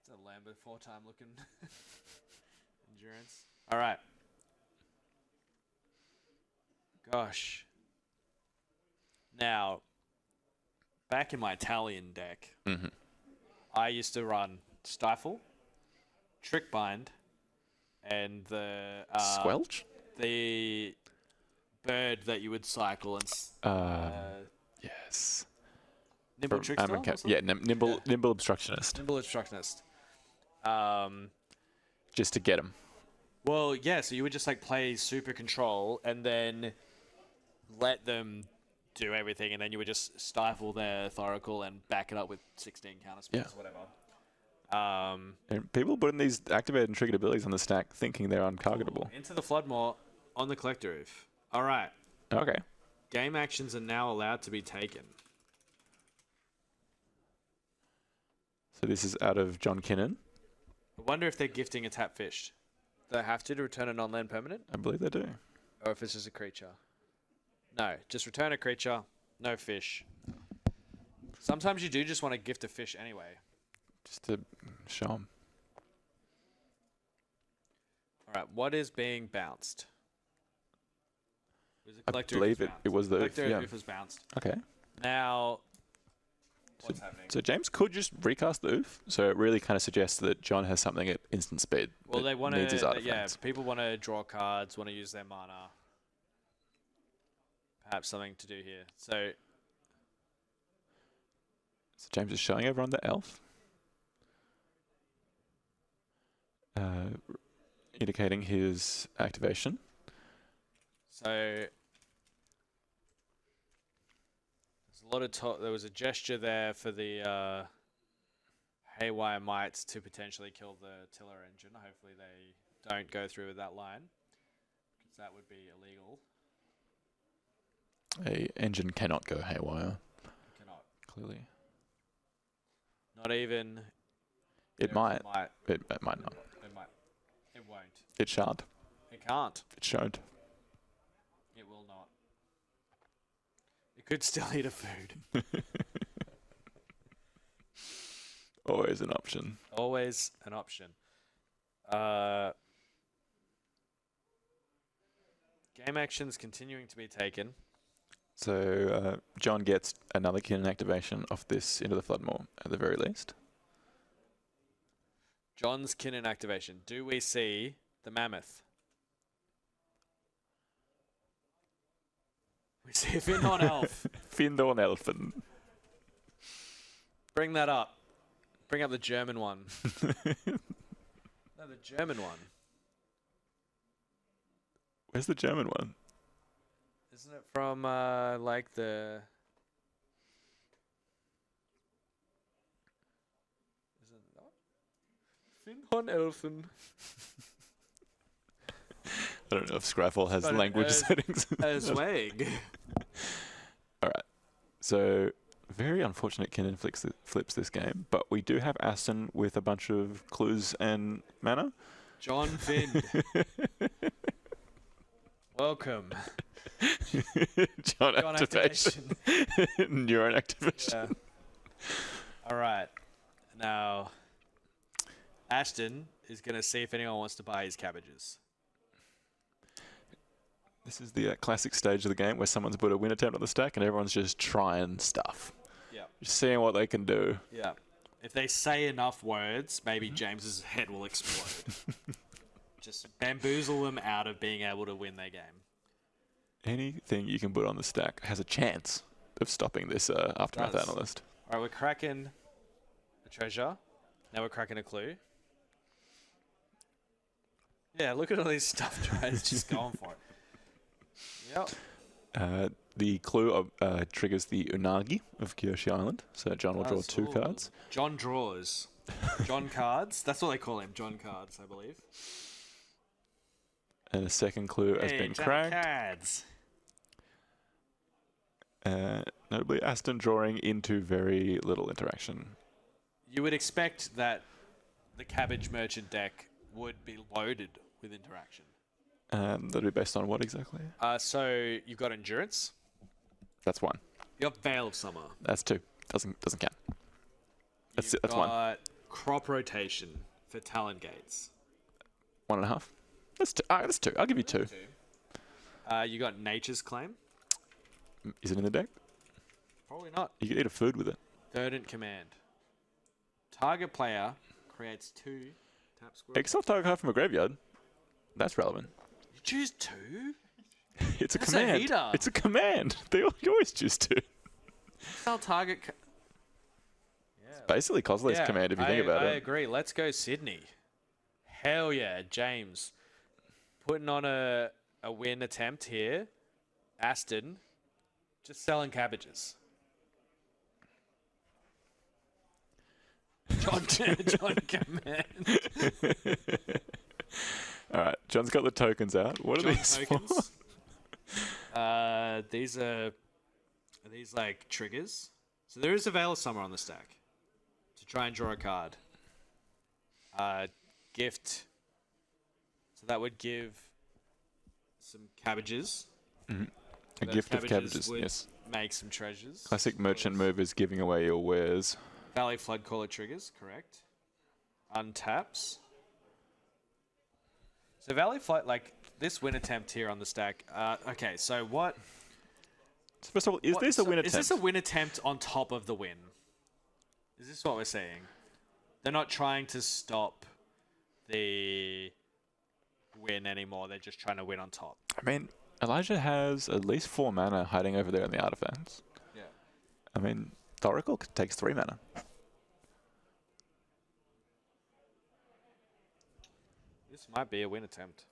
It's a Lambert 4-time looking endurance. All right. Gosh. Now, back in my Italian deck, Mm-hmm. I used to run Stifle, Trick Bind, and the Squelch? the bird that you would cycle and Yes. Nimble From Trickster. Amon or Cap- something? yeah, Nimble Obstructionist. Nimble Obstructionist. Just to get him. Well, yeah. So you would just like play Super Control and then let them do everything, and then you would just stifle their Thoracle and back it up with 16 counter spells or whatever. And people putting these activated and triggered abilities on the stack thinking they're untargetable. Into the Floodmoor on the Collector Roof. All right. Okay. Game actions are now allowed to be taken. So this is out of John Kinnan. I wonder if they're gifting a tap fish. Do they have to return a non-land permanent? I believe they do. Or if it's just a creature? No, just return a creature, no fish. Sometimes you do just want to gift a fish anyway. Just to show them. All right, what is being bounced? It was a I collector believe Oof it was the Oof, collector yeah. Oof was bounced. Okay. Now, what's happening? So James could just recast the Oof. So it really kind of suggests that John has something at instant speed. Well, that they want needs his to. Yeah, artifacts. people want to draw cards, want to use their mana. Perhaps something to do here. So James is showing everyone the elf. Indicating his activation. So there's a lot of talk. There was a gesture there for the Haywire Mites to potentially kill the Tiller engine. Hopefully they don't go through with that line, because that would be illegal. A engine cannot go haywire. Cannot. Clearly, Not even. it might. It might not. It might. It won't. It shan't. It can't. It shan't. It will not. It could still eat a food. Always an option. Always an option. Game actions continuing to be taken. So John gets another Kinnan activation off this Into the Floodmoor at the very least. John's Kinnan activation. Do we see the mammoth? We see a Finhorn elf. Finhorn Elfen. Bring that up. Bring up the German one. No, the German one. Where's the German one? Isn't it from like the? Is it not? Finhorn Elfen. I don't know if Scrabble has But it language has- settings. Zwag. Alright. So, very unfortunate Kinnan flips this game, but we do have Aston with a bunch of clues and mana. John Finn. Welcome. John activation. Neuron activation. All right. Now, Ashton is going to see if anyone wants to buy his cabbages. This is the classic stage of the game where someone's put a win attempt on the stack and everyone's just trying stuff. Yeah. Just seeing what they can do. Yeah. If they say enough words, maybe James's head will explode. Just bamboozle them out of being able to win their game. Anything you can put on the stack has a chance of stopping this Aftermath Does. analyst. All right, we're cracking a treasure. Now we're cracking a clue. Yeah, look at all these stuff tries just going for it. Yep. The clue triggers the Unagi of Kyoshi Island. So John will draw Does. 2 Ooh. cards. John draws. John cards. That's what they call him. John cards, I believe. And a second clue has Hey, been John cracked. cards. Notably, Aston drawing into very little interaction. You would expect that the Cabbage Merchant deck would be loaded with interaction. That'd be based on what exactly? So you've got Endurance. That's 1. You've got Veil of Summer. That's 2. Doesn't count. That's You've 1. got Crop Rotation for Talon Gates. 1.5. That's 2. That's 2. I'll give you 2. You got Nature's Claim. Is it in the deck? Probably not. You can eat a food with it. Verdant Command. Target player creates 2 tap squirrels. Exile target card from a graveyard. That's relevant. You choose 2? It's a That's a command. heater. It's a command. You always choose 2. Exile target. Yeah. Basically, Coslay's command if you think about I it. agree. Let's go Sydney. Hell yeah, James. Putting on a win attempt here. Aston. Just selling cabbages. John Command. All right, John's got the tokens out. What are John these tokens. These are these like triggers? So there is a Veil of Summer on the stack to try and draw a card. Gift. So that would give some cabbages. Mm-hmm. A Those gift of cabbages, would yes. Make some treasures. Classic merchant move is giving away your wares. Valley Floodcaller triggers, correct. Untaps. So Valley Flood, like this win attempt here on the stack. Okay, so what? So first of all, is this a win attempt? Is this a win attempt on top of the win? Is this what we're saying? They're not trying to stop the win anymore. They're just trying to win on top. I mean, Elijah has at least 4 mana hiding over there in the artifacts. Yeah. I mean, the Oracle takes 3 mana. This might be a win attempt.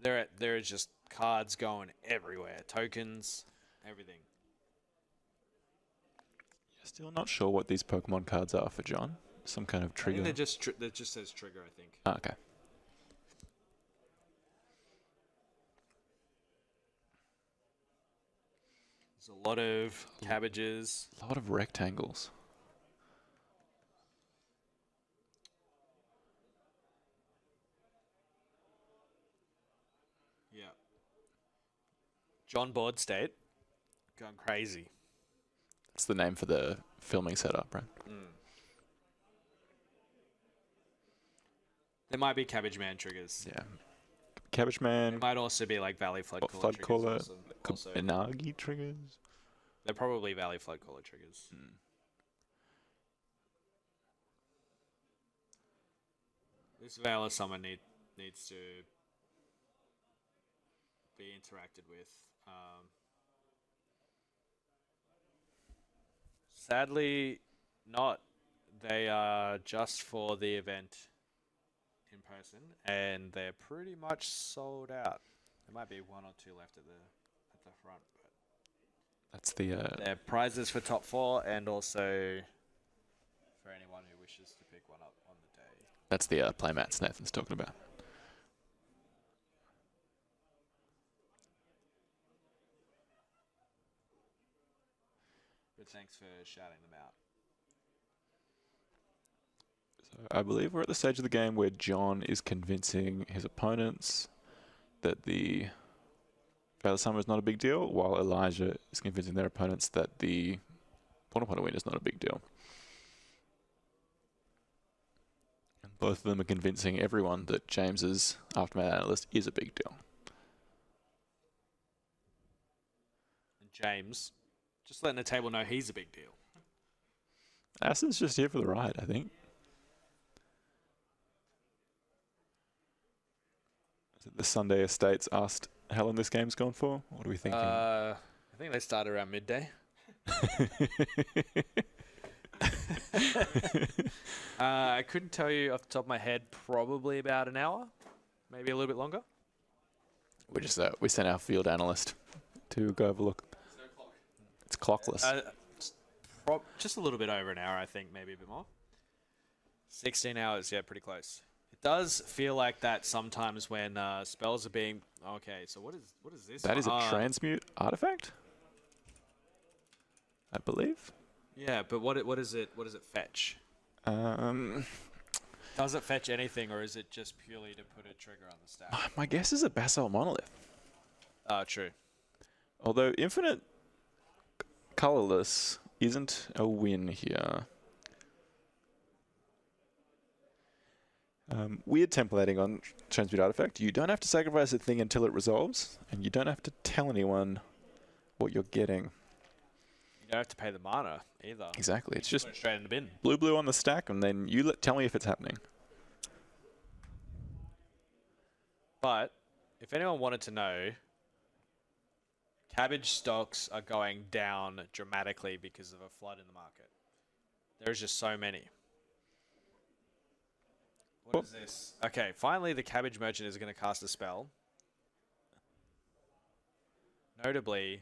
There are just cards going everywhere. Tokens, everything. Still not sure what these Pokemon cards are for John. Some kind of I trigger. think that just says trigger, I think. Okay. There's a lot of cabbages. A lot of rectangles. Yeah. John Board State going crazy. That's the name for the filming setup, right? There might be Cabbage Man triggers. Yeah. Cabbage Man. It might also be like Valley Flood Caller Flood triggers. Caller. Also. Inagi triggers. They're probably Valley Flood Caller triggers. This Valor Summon needs to be interacted with. Sadly, not. They are just for the event in person, and they're pretty much sold out. There might be one or two left at the front, but That's the. they're prizes for top 4, and also for anyone who wishes to pick one up on the day. That's the playmats Nathan's talking about. But thanks for shouting them out. I believe we're at the stage of the game where John is convincing his opponents that the Valor Summer is not a big deal, while Elijah is convincing their opponents that the Point win is not a big deal. And both of them are convincing everyone that James's Aftermath Analyst is a big deal. And James, just letting the table know he's a big deal. Aston's just here for the ride, I think. The Sunday Estates asked how long this game's gone for. What are we thinking? I think they start around midday. I couldn't tell you off the top of my head. Probably about an hour, maybe a little bit longer. We sent our field analyst to go have a look. It's clockless. Just a little bit over an hour, I think, maybe a bit more. 16 hours, yeah, pretty close. It does feel like that sometimes when spells are being... Okay, so what is this? That is a transmute artifact, I believe. Yeah, but what does it fetch? Does it fetch anything, or is it just purely to put a trigger on the stack? My guess is a Basalt Monolith. True. Although infinite colorless isn't a win here. Weird templating on Transmute Artifact. You don't have to sacrifice a thing until it resolves, and you don't have to tell anyone what you're getting. You don't have to pay the mana either. Exactly. It's just put it straight in the bin. blue on the stack, and then you tell me if it's happening. But if anyone wanted to know, Cabbage stocks are going down dramatically because of a flood in the market. There's just so many. What is this? Okay, finally the Cabbage Merchant is going to cast a spell. Notably,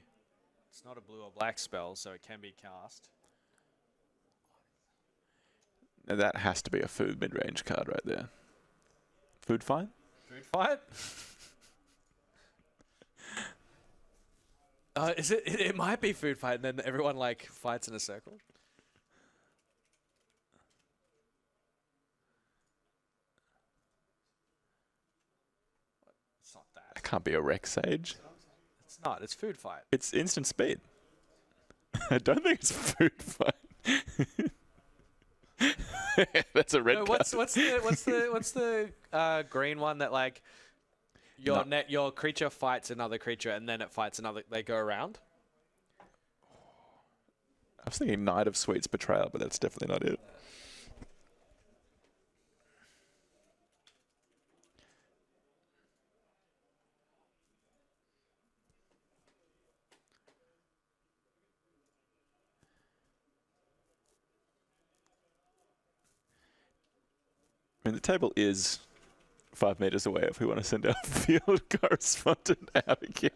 it's not a blue or black spell, so it can be cast. Now that has to be a food mid-range card right there. Food fight? Food fight? Is it? It might be food fight, and then everyone like fights in a circle. It's not that. It can't be a Rex Sage. It's not. It's food fight. It's instant speed. I don't think it's food fight. That's a red No, card. what's the green one that like your creature fights another creature and then it fights another? They go around. I was thinking Knight of Sweet's Betrayal, but that's definitely not it. I mean, the table is 5 meters away if we want to send our field correspondent out again.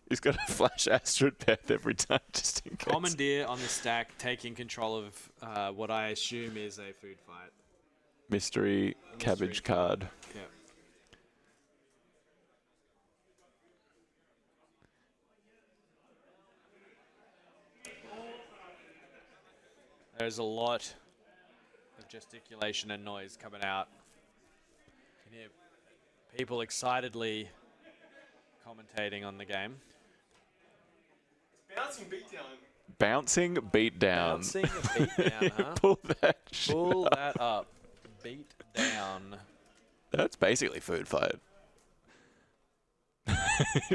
He's got to flash Astrid Path every time just in case. Commandeer on the stack, taking control of what I assume is a food fight. Mystery Cabbage card. Yeah. There's a lot of gesticulation and noise coming out. You can hear people excitedly commentating on the game. Bouncing beatdown. Bouncing beatdown. Bouncing a beatdown, huh? Pull that shit Pull up. that up. Beat down. That's basically food fight.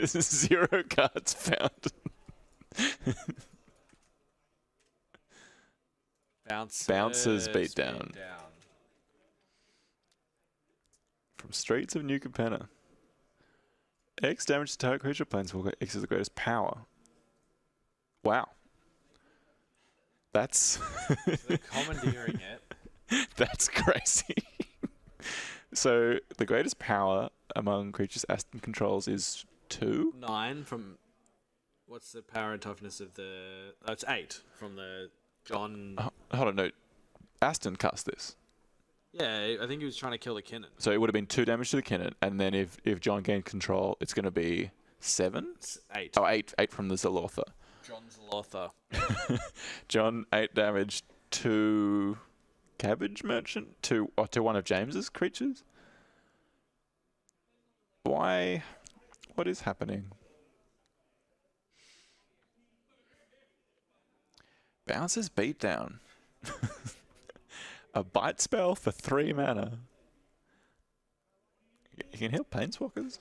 0 cards found. Bouncers beat down. From Streets of New Capenna. X damage to target creature planeswalker. X is the greatest power. Wow. That's So they're commandeering it. that's crazy. So the greatest power among creatures Aston controls is 2. 9 from... What's the power and toughness of the... Oh, it's 8 from the John... Hold on, no. Aston cast this. Yeah, I think he was trying to kill the Kinnan. So it would have been 2 damage to the Kinnan, and then if John gained control, it's going to be 7? It's 8. Oh, 8 from the Zalotha. John's Lothar. John, 8 damage to Cabbage Merchant? To one of James's creatures? Why? What is happening? Bounces beatdown. A bite spell for 3 mana. You can heal planeswalkers.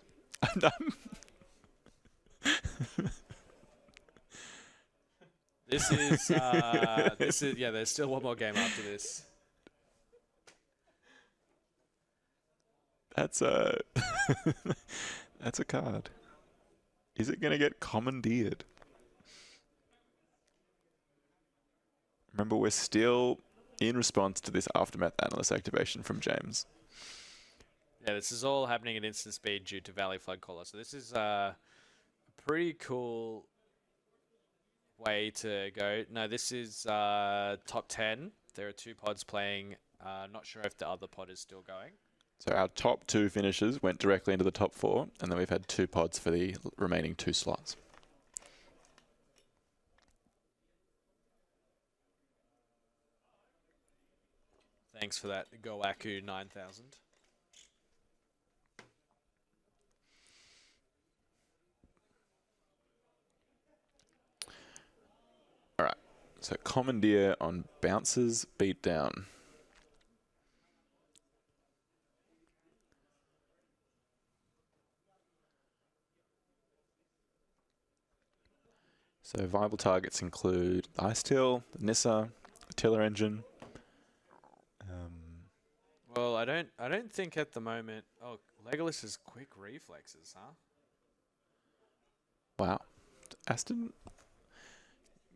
This is yeah. There's still one more game after this. That's a that's a card. Is it gonna get commandeered? Remember, we're still in response to this Aftermath Analyst activation from James. Yeah, this is all happening at instant speed due to Valley Flood Caller. So this is a pretty cool way to go. No, this is top 10. There are 2 pods playing. Not sure if the other pod is still going. So our top 2 finishes went directly into the top 4, and then we've had 2 pods for the remaining 2 slots. Thanks for that, Goaku 9000. Alright, so Commandeer on Bouncers Beatdown. So viable targets include the Ice Till, the Nissa, the Tiller Engine. Well, I don't think at the moment. Oh, Legolas has quick reflexes, huh? Wow. Aston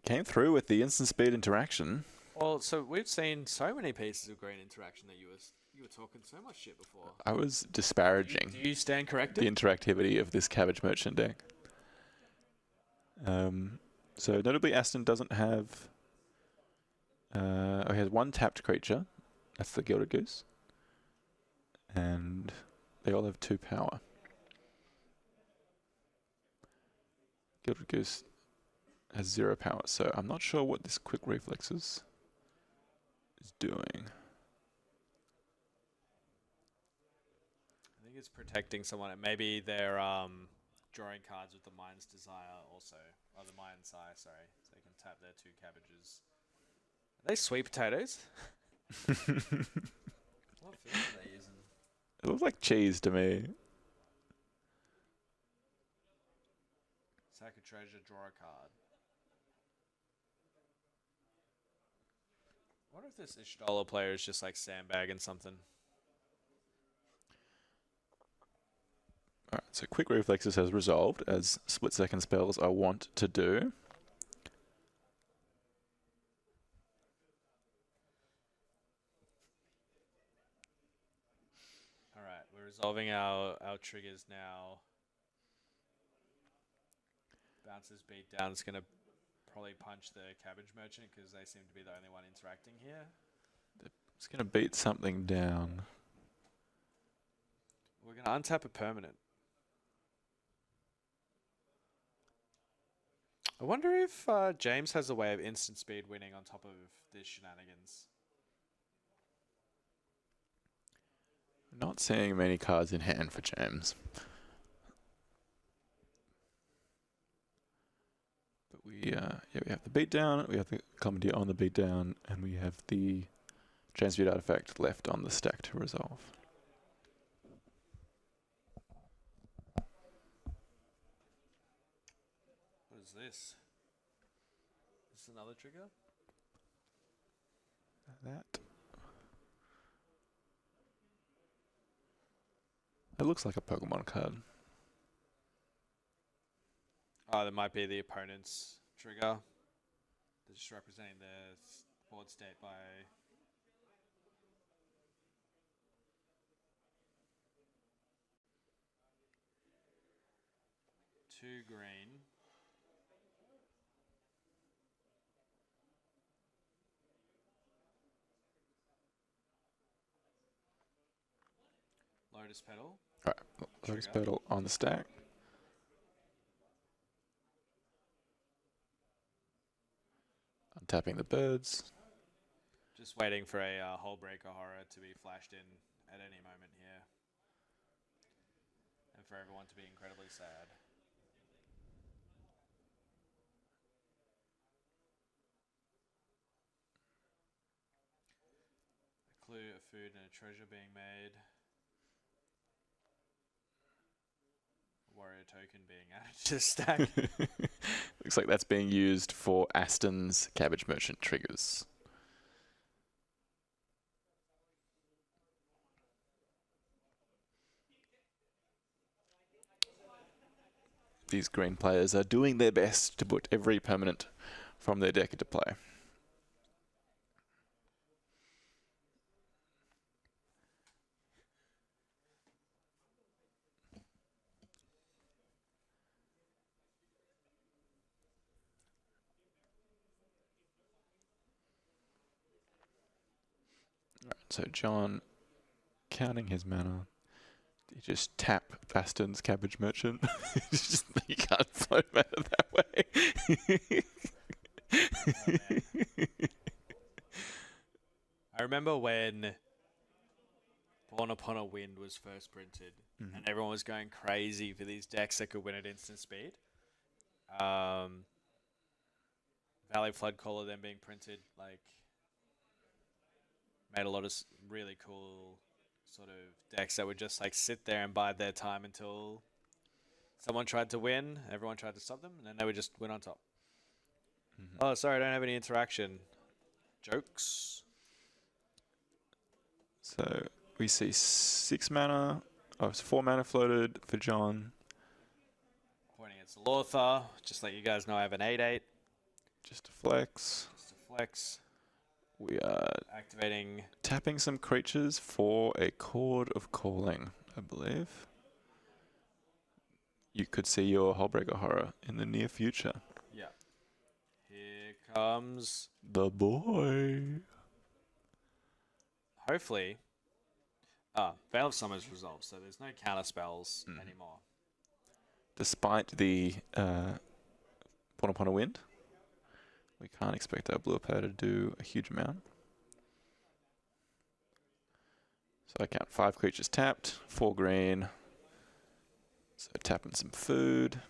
came through with the instant speed interaction. Well, so we've seen so many pieces of green interaction that you were talking so much shit before. I was disparaging Do you stand corrected? the interactivity of this Cabbage Merchant deck. So notably, Aston doesn't have... he has 1 tapped creature. That's the Gilded Goose. And they all have 2 power. Gilded Goose has 0 power, so I'm not sure what this quick reflexes is doing. I think it's protecting someone. And maybe they're drawing cards with the Mind's Desire also. Or the Mind's Eye, sorry. So they can tap their 2 cabbages. Are they sweet potatoes? What food are they using? It looks like cheese to me. Sack a treasure, draw a card. What if this Yshtola player is just like sandbagging something? Alright, so quick reflexes has resolved, as split second spells are wont to do. Alright, we're resolving our triggers now. Bounces beat down. It's going to probably punch the Cabbage Merchant because they seem to be the only one interacting here. It's going to beat something down. We're going to untap a permanent. I wonder if James has a way of instant speed winning on top of this shenanigans. Not seeing many cards in hand for James. But we have the beatdown, we have the Commandeer on the beatdown, and we have the Transmute artifact left on the stack to resolve. What is this? Is this another trigger? That. It looks like a Pokemon card. Oh, that might be the opponent's trigger. They're just representing their board state by... two green. Lotus Petal. Alright, Lotus Petal on the stack. Untapping the birds. Just waiting for a Hullbreaker Horror to be flashed in at any moment here. And for everyone to be incredibly sad. A clue, a food, and a treasure being made. Warrior token being added to the stack. Looks like that's being used for Aston's Cabbage Merchant triggers. These green players are doing their best to put every permanent from their deck into play. So John, counting his mana, you just tap Aston's Cabbage Merchant. You can't float mana that way. I remember when Born Upon a Wind was first printed, and everyone was going crazy for these decks that could win at instant speed. Valley Flood Caller then being printed, like, made a lot of really cool sort of decks that would just like sit there and bide their time until someone tried to win, everyone tried to stop them, and then they would just win on top. Oh, sorry, I don't have any interaction. Jokes. So we see 6 mana, it's 4 mana floated for John. Pointing at Lothar, just let you guys know I have an 8/8. Just a flex. Just a flex. We are activating, tapping some creatures for a Chord of Calling, I believe. You could see your Hullbreaker Horror in the near future. Yeah. Here comes the boy. Hopefully, Veil of Summer's resolved, so there's no counter spells anymore. Despite the Born Upon a Wind, we can't expect our blue player to do a huge amount. So I count 5 creatures tapped, 4 green. So tapping some food.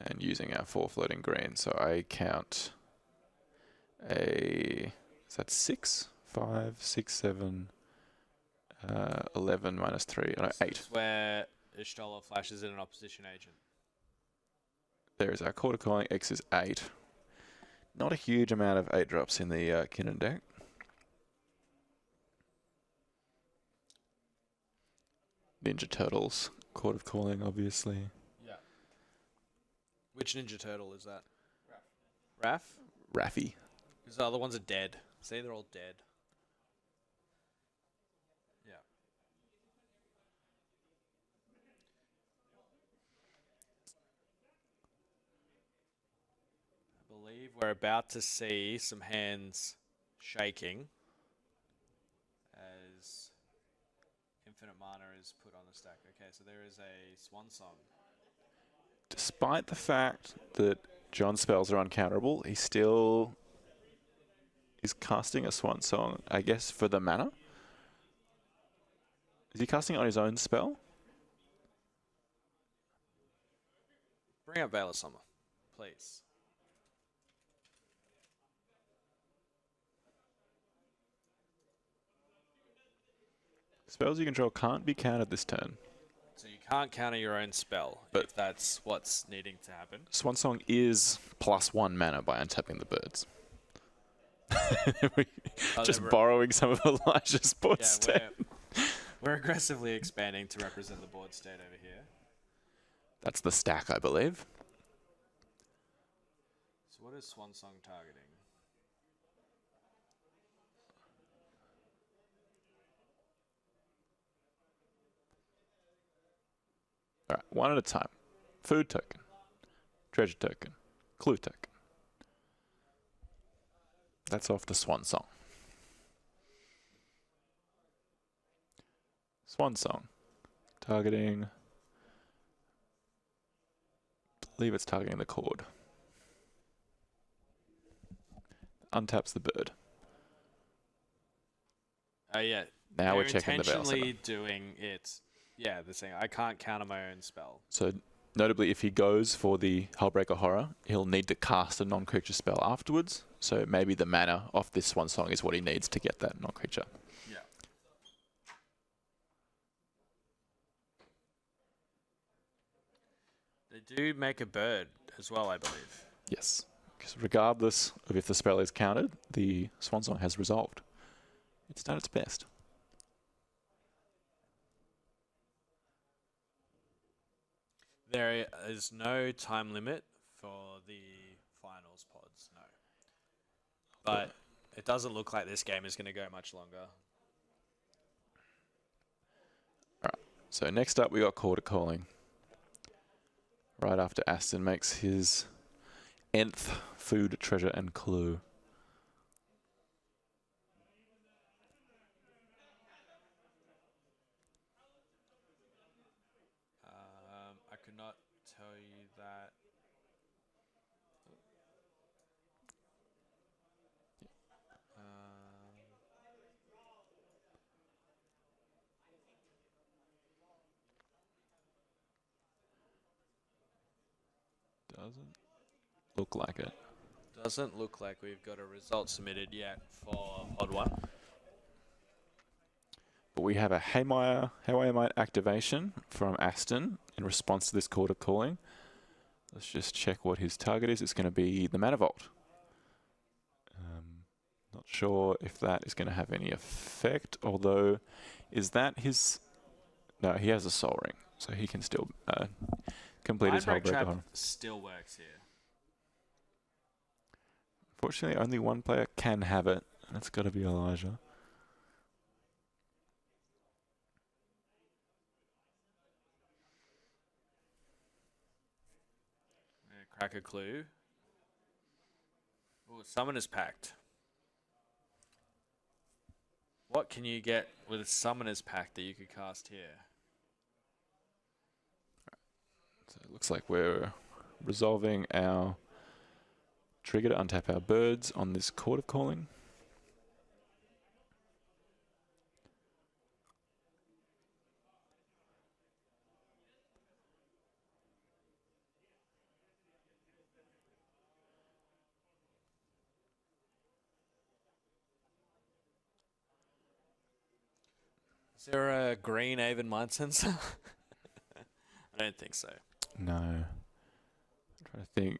And using our 4 floating green. So I count is that 6? 5, 6, 7, 11 minus 3, no, 8. This is where Yshtola flashes in an opposition agent. There is our Chord of Calling. X is 8. Not a huge amount of 8 drops in the Kinnan deck. Ninja Turtles, Chord of Calling, obviously. Yeah. Which Ninja Turtle is that? Raph? Raffy. Because the other ones are dead. See, they're all dead. Yeah. believe we're about to see some hands shaking as Infinite Mana is put on the stack. Okay, so there is a Swan Song. Despite the fact that John's spells are uncounterable, he still is casting a Swan Song, I guess, for the mana. Is he casting it on his own spell? Bring up Veil of Summer, please. Spells you control can't be countered this turn. So you can't counter your own spell But if that's what's needing to happen. Swan Song is +1 mana by untapping the birds. Just borrowing some of Elijah's board state. We're aggressively expanding to represent the board state over here. That's the stack, I believe. So what is Swan Song targeting? All right, one at a time. Food token, treasure token, clue token. That's off the Swan Song. Swan Song. Targeting. I believe it's targeting the cord. Untaps the bird. Oh, yeah. Now we're checking the Veil intentionally Summon. doing it. Yeah, they're saying, I can't counter my own spell. So, notably, if he goes for the Hullbreaker Horror, he'll need to cast a non-creature spell afterwards. So maybe the mana off this Swan Song is what he needs to get that non-creature. Yeah. They do make a bird as well, I believe. Yes. Because regardless of if the spell is countered, the Swan Song has resolved. It's done its best. There is no time limit for the finals pods, no. But it doesn't look like this game is going to go much longer. Alright, so next up we got Quarter Calling. Right after Aston makes his nth food, treasure, and clue. I could not tell you that. Doesn't look like it. Doesn't look like we've got a result submitted yet for Pod 1. But we have a Haywire activation from Aston in response to this Quarter Calling. Let's just check what his target is. It's going to be the Mana Vault. Not sure if that is going to have any effect, although is that his... No, he has a Soul Ring, so he can still complete his Mindbreak Hullbreaker Trap Horror. still works here. Fortunately, only one player can have it, and it's got to be Elijah. Crack a clue. Oh, Summoner's Pact. What can you get with a Summoner's Pact that you could cast here? So it looks like we're resolving our trigger to untap our birds on this Court of Calling. Is there a green Aven Mind Sensor? I don't think so. No. I'm trying to think.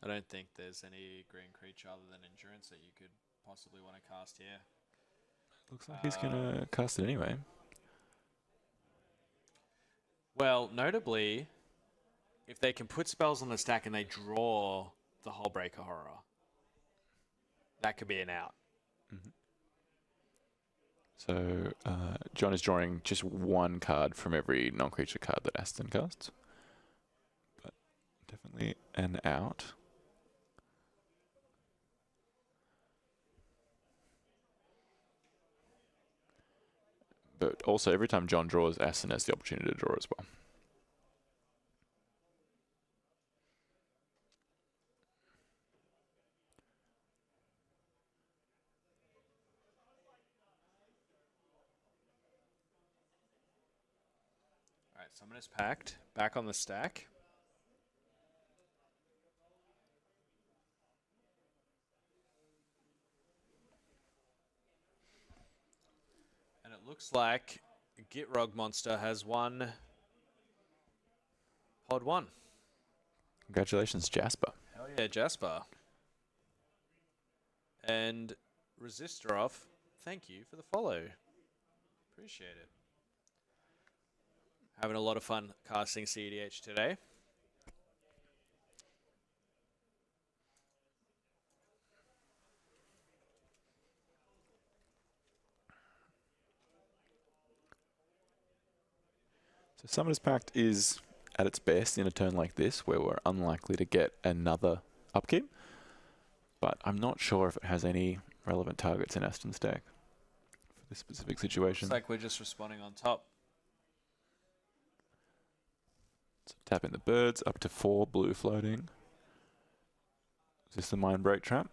I don't think there's any green creature other than Endurance that you could possibly want to cast here. Looks like he's going to cast it anyway. Well, notably, if they can put spells on the stack and they draw the Hullbreaker Horror, that could be an out. Mm-hmm. So John is drawing just one card from every non-creature card that Aston casts. and out. But also, every time John draws, Aston has the opportunity to draw as well. All right, Summoner's Pact back on the stack. And it looks like Gitrog Monster has won Pod 1. Congratulations, Jasper. Hell yeah, Jasper. And Resistorov, thank you for the follow. Appreciate it. Having a lot of fun casting CEDH today. So Summoner's Pact is at its best in a turn like this, where we're unlikely to get another upkeep. But I'm not sure if it has any relevant targets in Aston's deck for this specific situation. Looks like we're just responding on top. So tapping the birds, up to 4 blue floating. Is this the Mind Break trap?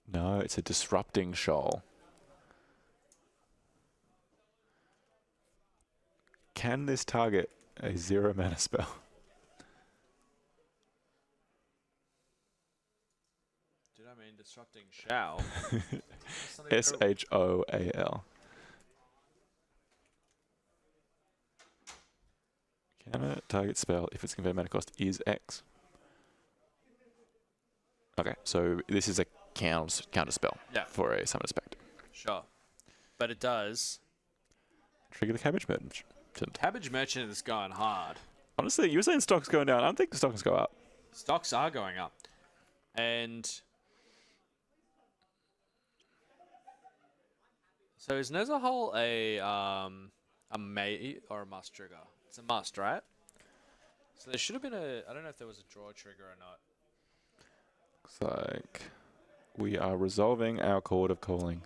No, it's a Disrupting Shoal. Can this target a 0 mana spell? Did I mean Disrupting Shao? S-H-O-A-L. Can a target spell, if its converted mana cost is X? Okay, so this is a counter spell for a Summoner's Pact. Sure. But it does. Trigger the Cabbage Merchant. Cabbage Merchant is going hard. Honestly, you were saying stocks going down. I don't think the stocks go up. Stocks are going up. And so is Nezahol a may or a must trigger? It's a must, right? So there should have been a, I don't know if there was a draw trigger or not. Looks like we are resolving our Chord of Calling.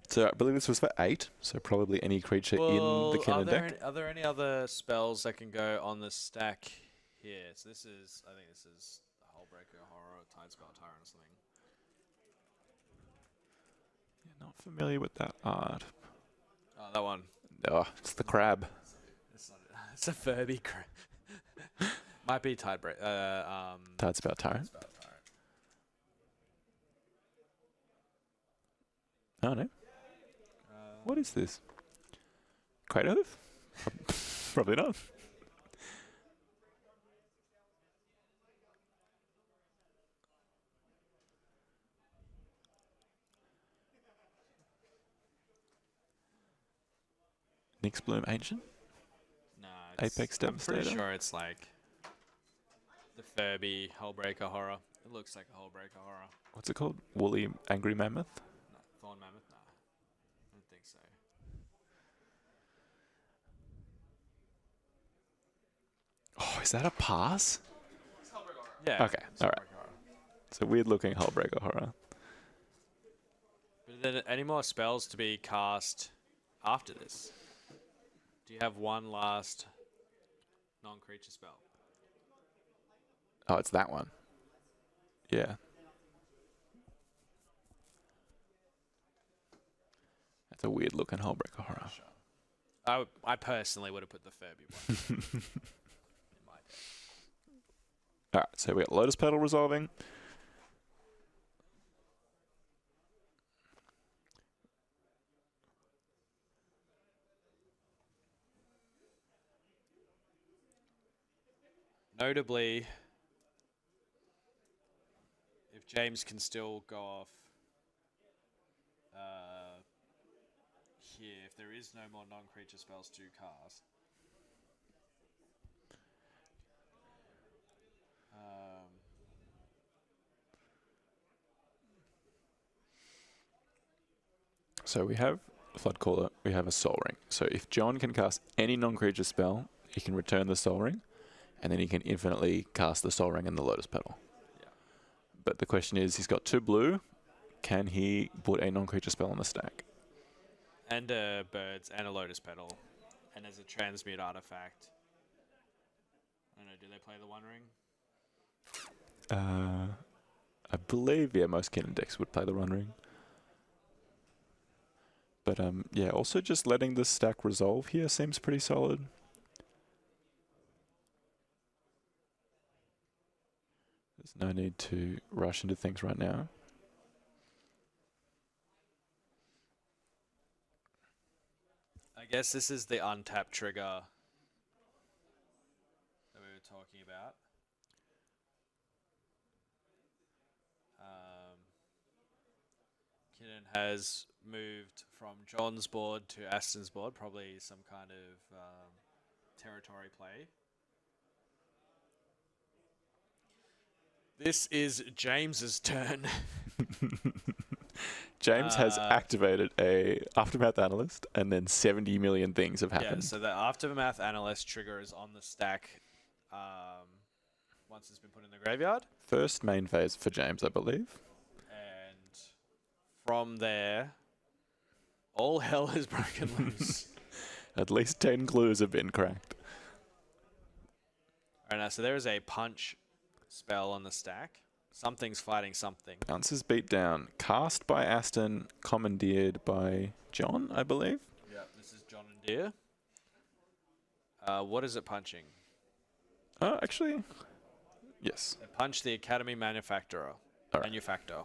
So I believe this was for 8, so probably any creature in the Kinnan deck. Are there any other spells that can go on the stack here? So this is, I think this is the Hullbreaker, Horror, Tidespell, Tyrant or something. Yeah, not familiar with that art. Oh, that one. Oh, it's the crab. It's not. It's a Furby crab. Might be Tidespell, Tyrant. Tidespell Tyrant. Oh no. What is this? Kratos? Probably not. Nyx Bloom Ancient? No, Apex I'm pretty Devastator? sure it's like the Furby Hullbreaker Horror. It looks like a Hullbreaker Horror. What's it called? Woolly Angry Mammoth? No, Thorn Mammoth? No. I don't think so. Oh, is that a pass? It's Hullbreaker Horror. Yeah. Okay, it's alright. Hullbreaker Horror. It's a weird looking Hullbreaker Horror. But then any more spells to be cast after this? Do you have one last non-creature spell? Oh, it's that one. Yeah. That's a weird looking Hullbreaker Horror. Sure. I personally would have put the Furby one in my deck. Alright, so we got Lotus Petal resolving. Notably, if James can still go off here, if there is no more non-creature spells to cast. So we have Floodcaller, we have a Soul Ring. So if John can cast any non-creature spell, he can return the Soul Ring. and then he can infinitely cast the Sol Ring and the Lotus Petal. Yeah. But the question is, he's got 2 blue. Can he put a non-creature spell on the stack? And birds and a Lotus Petal. And as a transmute artifact. I don't know, do they play the One Ring? I believe, yeah, most Kinnan decks would play the Run Ring. But yeah, also just letting the stack resolve here seems pretty solid. There's no need to rush into things right now. I guess this is the untapped trigger that we were talking about. Kinnan has moved from John's board to Aston's board, probably some kind of territory play. This is James's turn. James has activated a Aftermath Analyst, and then 70 million things have Yeah, happened. so the Aftermath Analyst trigger is on the stack once it's been put in the graveyard. First main phase for James, I believe. And from there, all hell has broken loose. At least 10 clues have been cracked. Alright, now, so there is a punch spell on the stack. Something's fighting something. Bounces beat down. Cast by Aston, commandeered by John, I believe. Yep, this is John and Deere. What is it punching? Actually, yes. It punched the Academy Manufacturer. All right. Manufactor.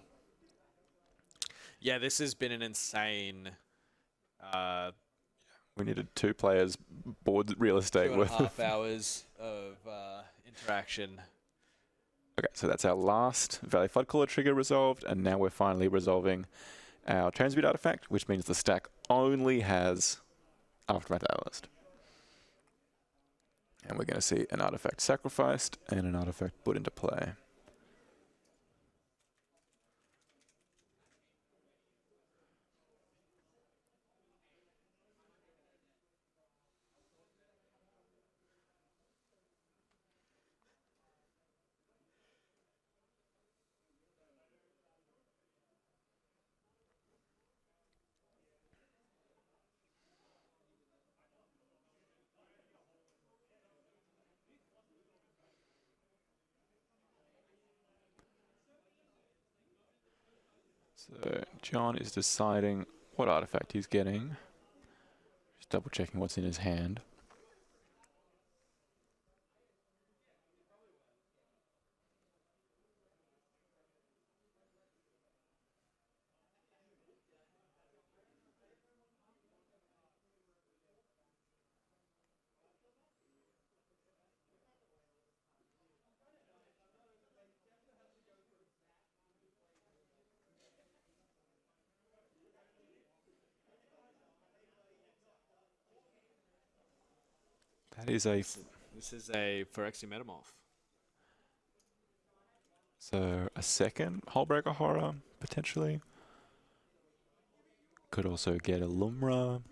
Yeah, this has been an insane We needed 2 players, board real estate worth. 2.5 hours of interaction. Okay, so that's our last Valley Floodcaller trigger resolved, and now we're finally resolving our Transmute artifact, which means the stack only has Aftermath Analyst. And we're going to see an artifact sacrificed and an artifact put into play. So John is deciding what artifact he's getting. Just double checking what's in his hand. That is a... This is a Phyrexian Metamorph. So a second Hullbreaker Horror, potentially. Could also get a Lumra.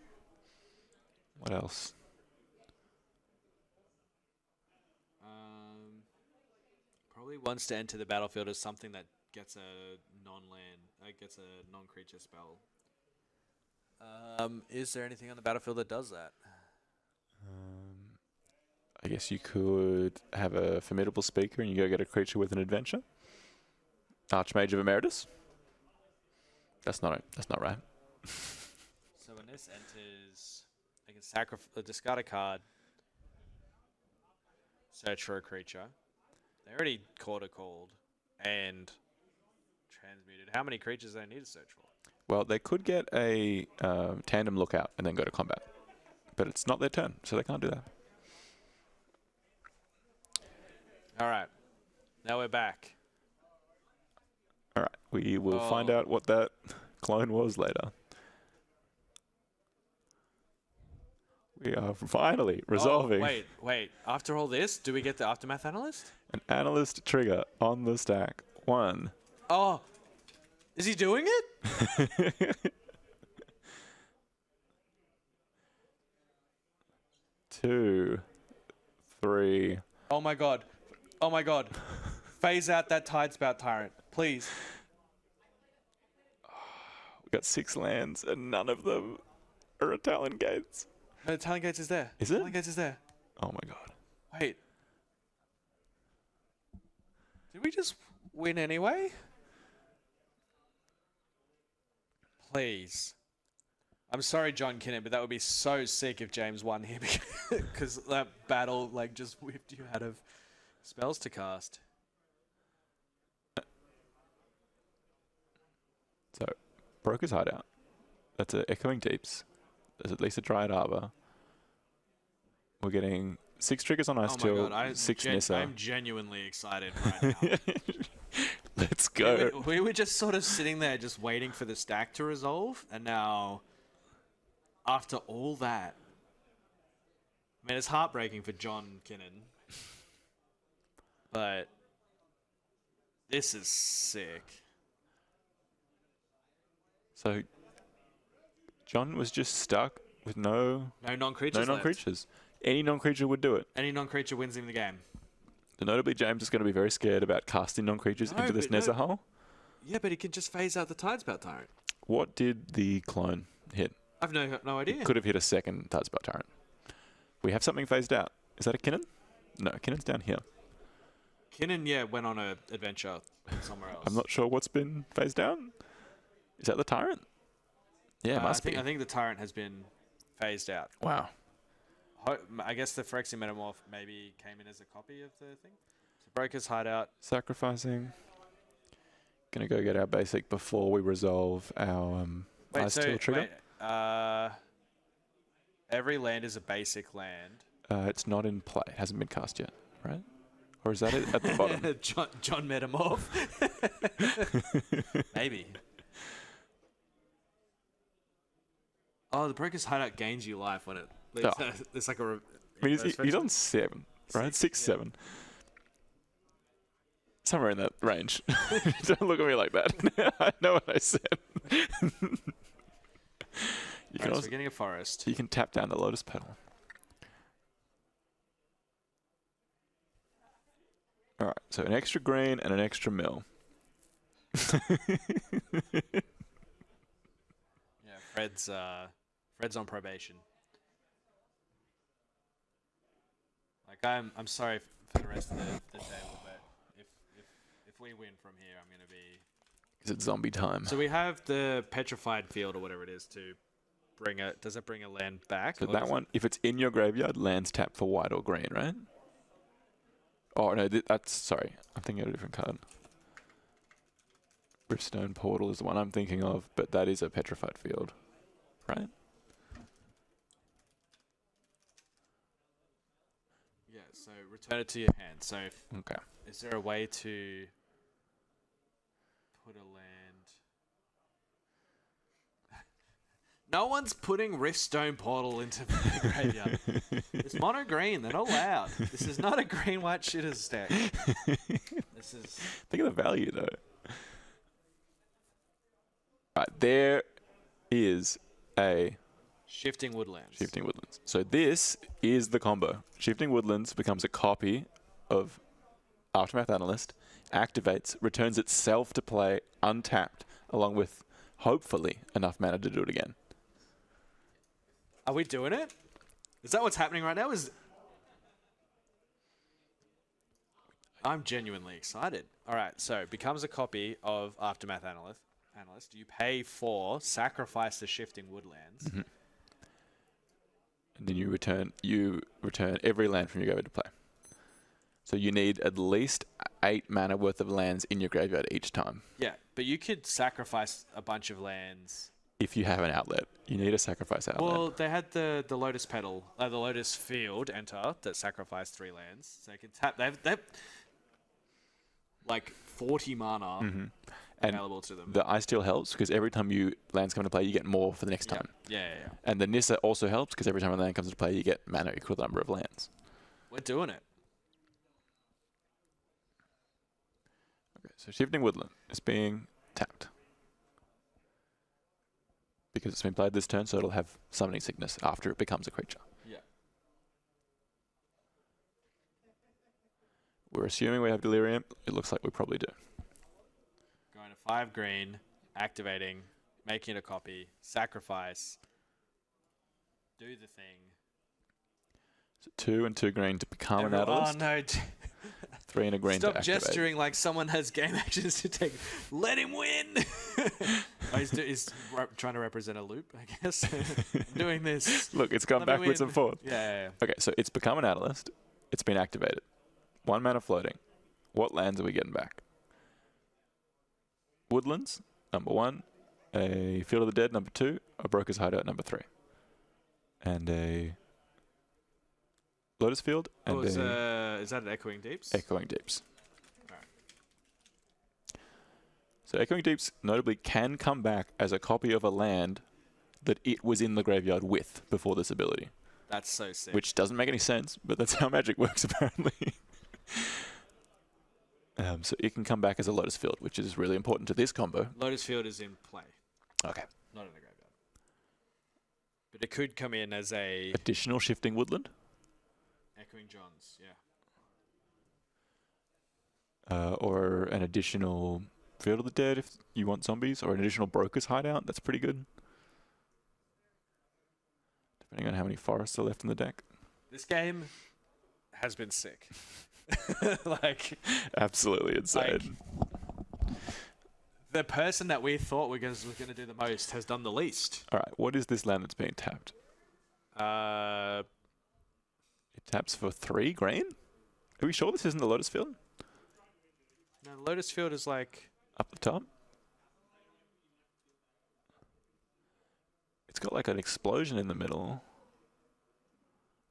What else? Probably wants to enter the battlefield as something that gets a non-land, gets a non-creature spell. Is there anything on the battlefield that does that? I guess you could have a Formidable Speaker and you go get a creature with an adventure. Archmage of Emeritus. That's not right. So when this enters, they can discard a card, search for a creature. They already called and transmuted. How many creatures do they need to search for? Well, they could get a Tandem Lookout and then go to combat. But it's not their turn, so they can't do that. All right. Now we're back. All right, we will find out what that clone was later. We are finally resolving Wait. After all this, do we get the Aftermath Analyst? an Analyst trigger on the stack. 1. Oh, is he doing it? 2, 3, Oh my god. Oh my god. Phase out that Tidespout Tyrant, please. We got 6 lands and none of them are a Talon Gates. No, Talon Gates is there. Is it? Talon Gates is there. Oh my god. Wait. Did we just win anyway? Please. I'm sorry, John Kinnan, but that would be so sick if James won here because that battle like just whipped you out of spells to cast. So, Broker's Hideout. That's a Echoing Deeps. There's at least a Dryad Arbor. We're getting 6 triggers on Ice Oh my Chill, god, 6 Nissa. I'm genuinely excited right now. Let's go. We were just sort of sitting there just waiting for the stack to resolve, and now, after all that, I mean, it's heartbreaking for John Kinnan, but this is sick. So, John was just stuck with no non-creatures. non-creatures. Any non-creature would do it. Any non-creature wins him the game. And notably, James is going to be very scared about casting non-creatures into this Nissa hole. Yeah, but he can just phase out the Tidespout Tyrant. What did the clone hit? I've no idea. Could have hit a second Tidespout Tyrant. We have something phased out. Is that a Kinnan? No, Kinnan's down here. Kinnan, went on an adventure somewhere else. I'm not sure what's been phased out. Is that the Tyrant? Yeah, it must be. I think the Tyrant has been phased out. Wow. I guess the Phyrexian Metamorph maybe came in as a copy of the thing. So Broker's Hideout. Sacrificing. Gonna go get our basic before we resolve our Ice Steel trigger. Every land is a basic land. It's not in play. It hasn't been cast yet, right? Or is that it at the bottom? John Metamorph. Maybe. Oh, the Broker's Hideout gains you life when it... It's like a... I mean, he's on 7, right? 6, 7. Somewhere in that range. Don't look at me like that. I know what I said. You can so also, we're getting a forest. you can tap down the Lotus Petal. All right, so an extra green and an extra mill. Yeah, Fred's on probation. Like I'm sorry for the rest of the table, but if we win from here, I'm gonna be. Is it zombie time? So we have the petrified field or whatever it is to bring a. Does it bring a land back? So that one, if it's in your graveyard, lands tap for white or green, right? Oh no, that's sorry. I'm thinking of a different card. Riftstone Portal is the one I'm thinking of, but that is a petrified field, right? Yeah. So return it to your hand. So Okay. is there a way to put a land? No one's putting Riftstone Portal into the graveyard. It's mono green. They're not allowed. This is not a green white shitters stack. This is. Think of the value though. Right, there is a Shifting Woodlands. Shifting Woodlands. So this is the combo. Shifting Woodlands becomes a copy of Aftermath Analyst, activates, returns itself to play untapped, along with hopefully enough mana to do it again. Are we doing it? Is that what's happening right now? I'm genuinely excited. All right, so it becomes a copy of Aftermath Analyst. You pay for sacrifice the Shifting Woodlands. Mm-hmm. And then you return every land from your graveyard to play. So you need at least 8 mana worth of lands in your graveyard each time. Yeah, but you could sacrifice a bunch of lands. If you have an outlet, you need a sacrifice outlet. Well, they had the Lotus Petal, the Lotus Field enter that sacrificed 3 lands. So you can tap. They've like 40 mana available to them. The Ice Steel helps because every time lands come into play, you get more for the next time. Yeah. And the Nissa also helps because every time a land comes into play, you get mana equal to the number of lands. We're doing it. Okay, so Shifting Woodland is being tapped. Because it's been played this turn, so it'll have Summoning Sickness after it becomes a creature. Yeah. We're assuming we have Delirium. It looks like we probably do. Going to 5 green, activating, making it a copy, sacrifice, do the thing. So 2 and 2 green to become an Oh Analyst. no. 3 and a green to Stop activate. gesturing like someone has game actions to take. Let him win! Oh, he's trying to represent a loop, I guess. I'm doing this. Look, it's gone Let me backwards win. and forth. Yeah. Okay, so it's become an Analyst. It's been activated. 1 mana floating. What lands are we getting back? Woodlands, number 1. A Field of the Dead, number 2. A Broker's Hideout, number 3. And a Lotus Field. And Is that an Echoing Deeps? Echoing Deeps. Alright. So Echoing Deeps notably can come back as a copy of a land that it was in the graveyard with before this ability. That's so sick. Which doesn't make any sense, but that's how Magic works apparently. So it can come back as a Lotus Field, which is really important to this combo. Lotus Field is in play, Okay. not in the graveyard. But it could come in as a Additional Shifting Woodland. Echoing Johns, yeah. Or an additional Field of the Dead if you want zombies, or an additional Broker's Hideout. That's pretty good. Depending on how many forests are left in the deck. This game has been sick. Like, Absolutely insane. the person that we thought was going to do the most has done the least. All right, what is this land that's being tapped? It taps for 3 green? Are we sure this isn't the Lotus Field? No, Lotus Field is like... Up the top? It's got like an explosion in the middle.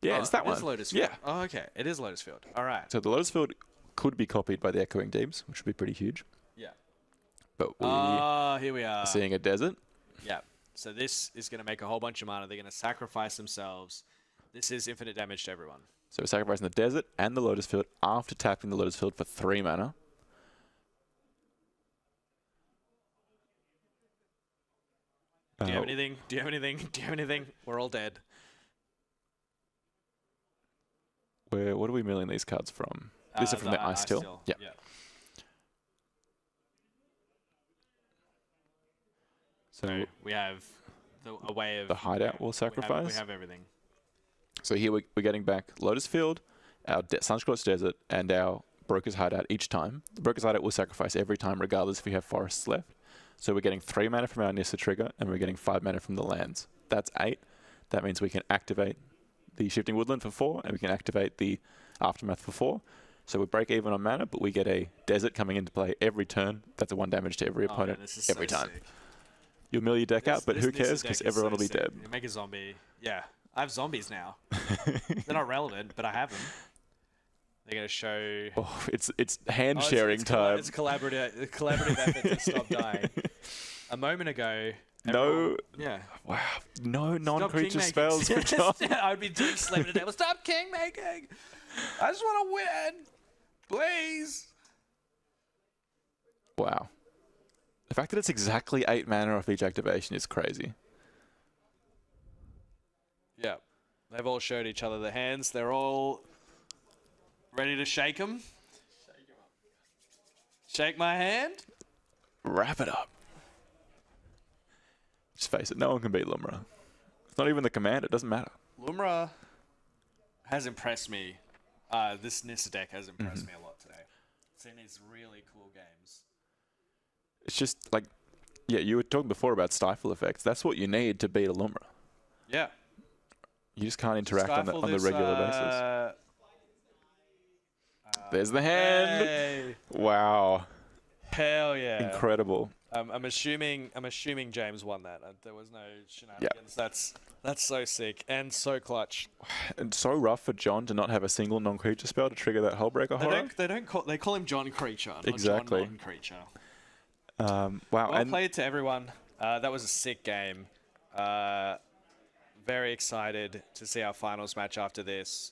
Yeah, it's that it one. is Lotus Field. Yeah. Oh, okay. It is Lotus Field. All right. So the Lotus Field could be copied by the Echoing Deeps, which would be pretty huge. Yeah. But we Here we are. are seeing a desert. Yeah. So this is going to make a whole bunch of mana. They're going to sacrifice themselves. This is infinite damage to everyone. So we're sacrificing the desert and the Lotus Field after tapping the Lotus Field for 3 mana. Do you have anything? Do you have anything? Do you have anything? We're all dead. What are we milling these cards from? These are from the Ice Till? Yeah. So we have a way of... the Hideout will sacrifice? We have everything. So here we're getting back Lotus Field, our Sunscorched Desert, and our Broker's Hideout each time. The Broker's Hideout will sacrifice every time regardless if we have forests left. So we're getting 3 mana from our Nissa trigger, and we're getting 5 mana from the lands. That's 8. That means we can activate the Shifting Woodland for 4, and we can activate the Aftermath for 4. So we break even on mana, but we get a Desert coming into play every turn. That's a 1 damage to every opponent every time. Sick. You'll mill your deck out, but who cares? Because everyone will be dead. You make a zombie. Yeah. I have zombies now. They're not relevant, but I have them. They're going to show... Oh, it's hand sharing time. It's collaborative effort to stop dying. A moment ago... No. Yeah. Wow. No non-creature spells for John. I'd be doing slamming the table. Stop kingmaking! I just want to win! Please! Wow. The fact that it's exactly 8 mana off each activation is crazy. Yeah. They've all showed each other their hands. They're all ready to shake them. Shake my hand. Wrap it up. Just face it, no one can beat Lumra. It's not even the command, it doesn't matter. Lumra has impressed me. This Nissa deck has impressed me a lot today. Seen these really cool games. It's just like, yeah, you were talking before about stifle effects. That's what you need to beat a Lumra. Yeah. You just can't interact on the regular basis. There's the hand. Hey. Wow. Hell yeah. Incredible. I'm assuming James won that. There was no shenanigans. Yep. That's so sick and so clutch. And so rough for John to not have a single non-creature spell to trigger that Hullbreaker horror. They call him John Creature, not Exactly. John Non-Creature. Wow. Well played to everyone. That was a sick game. Very excited to see our finals match after this.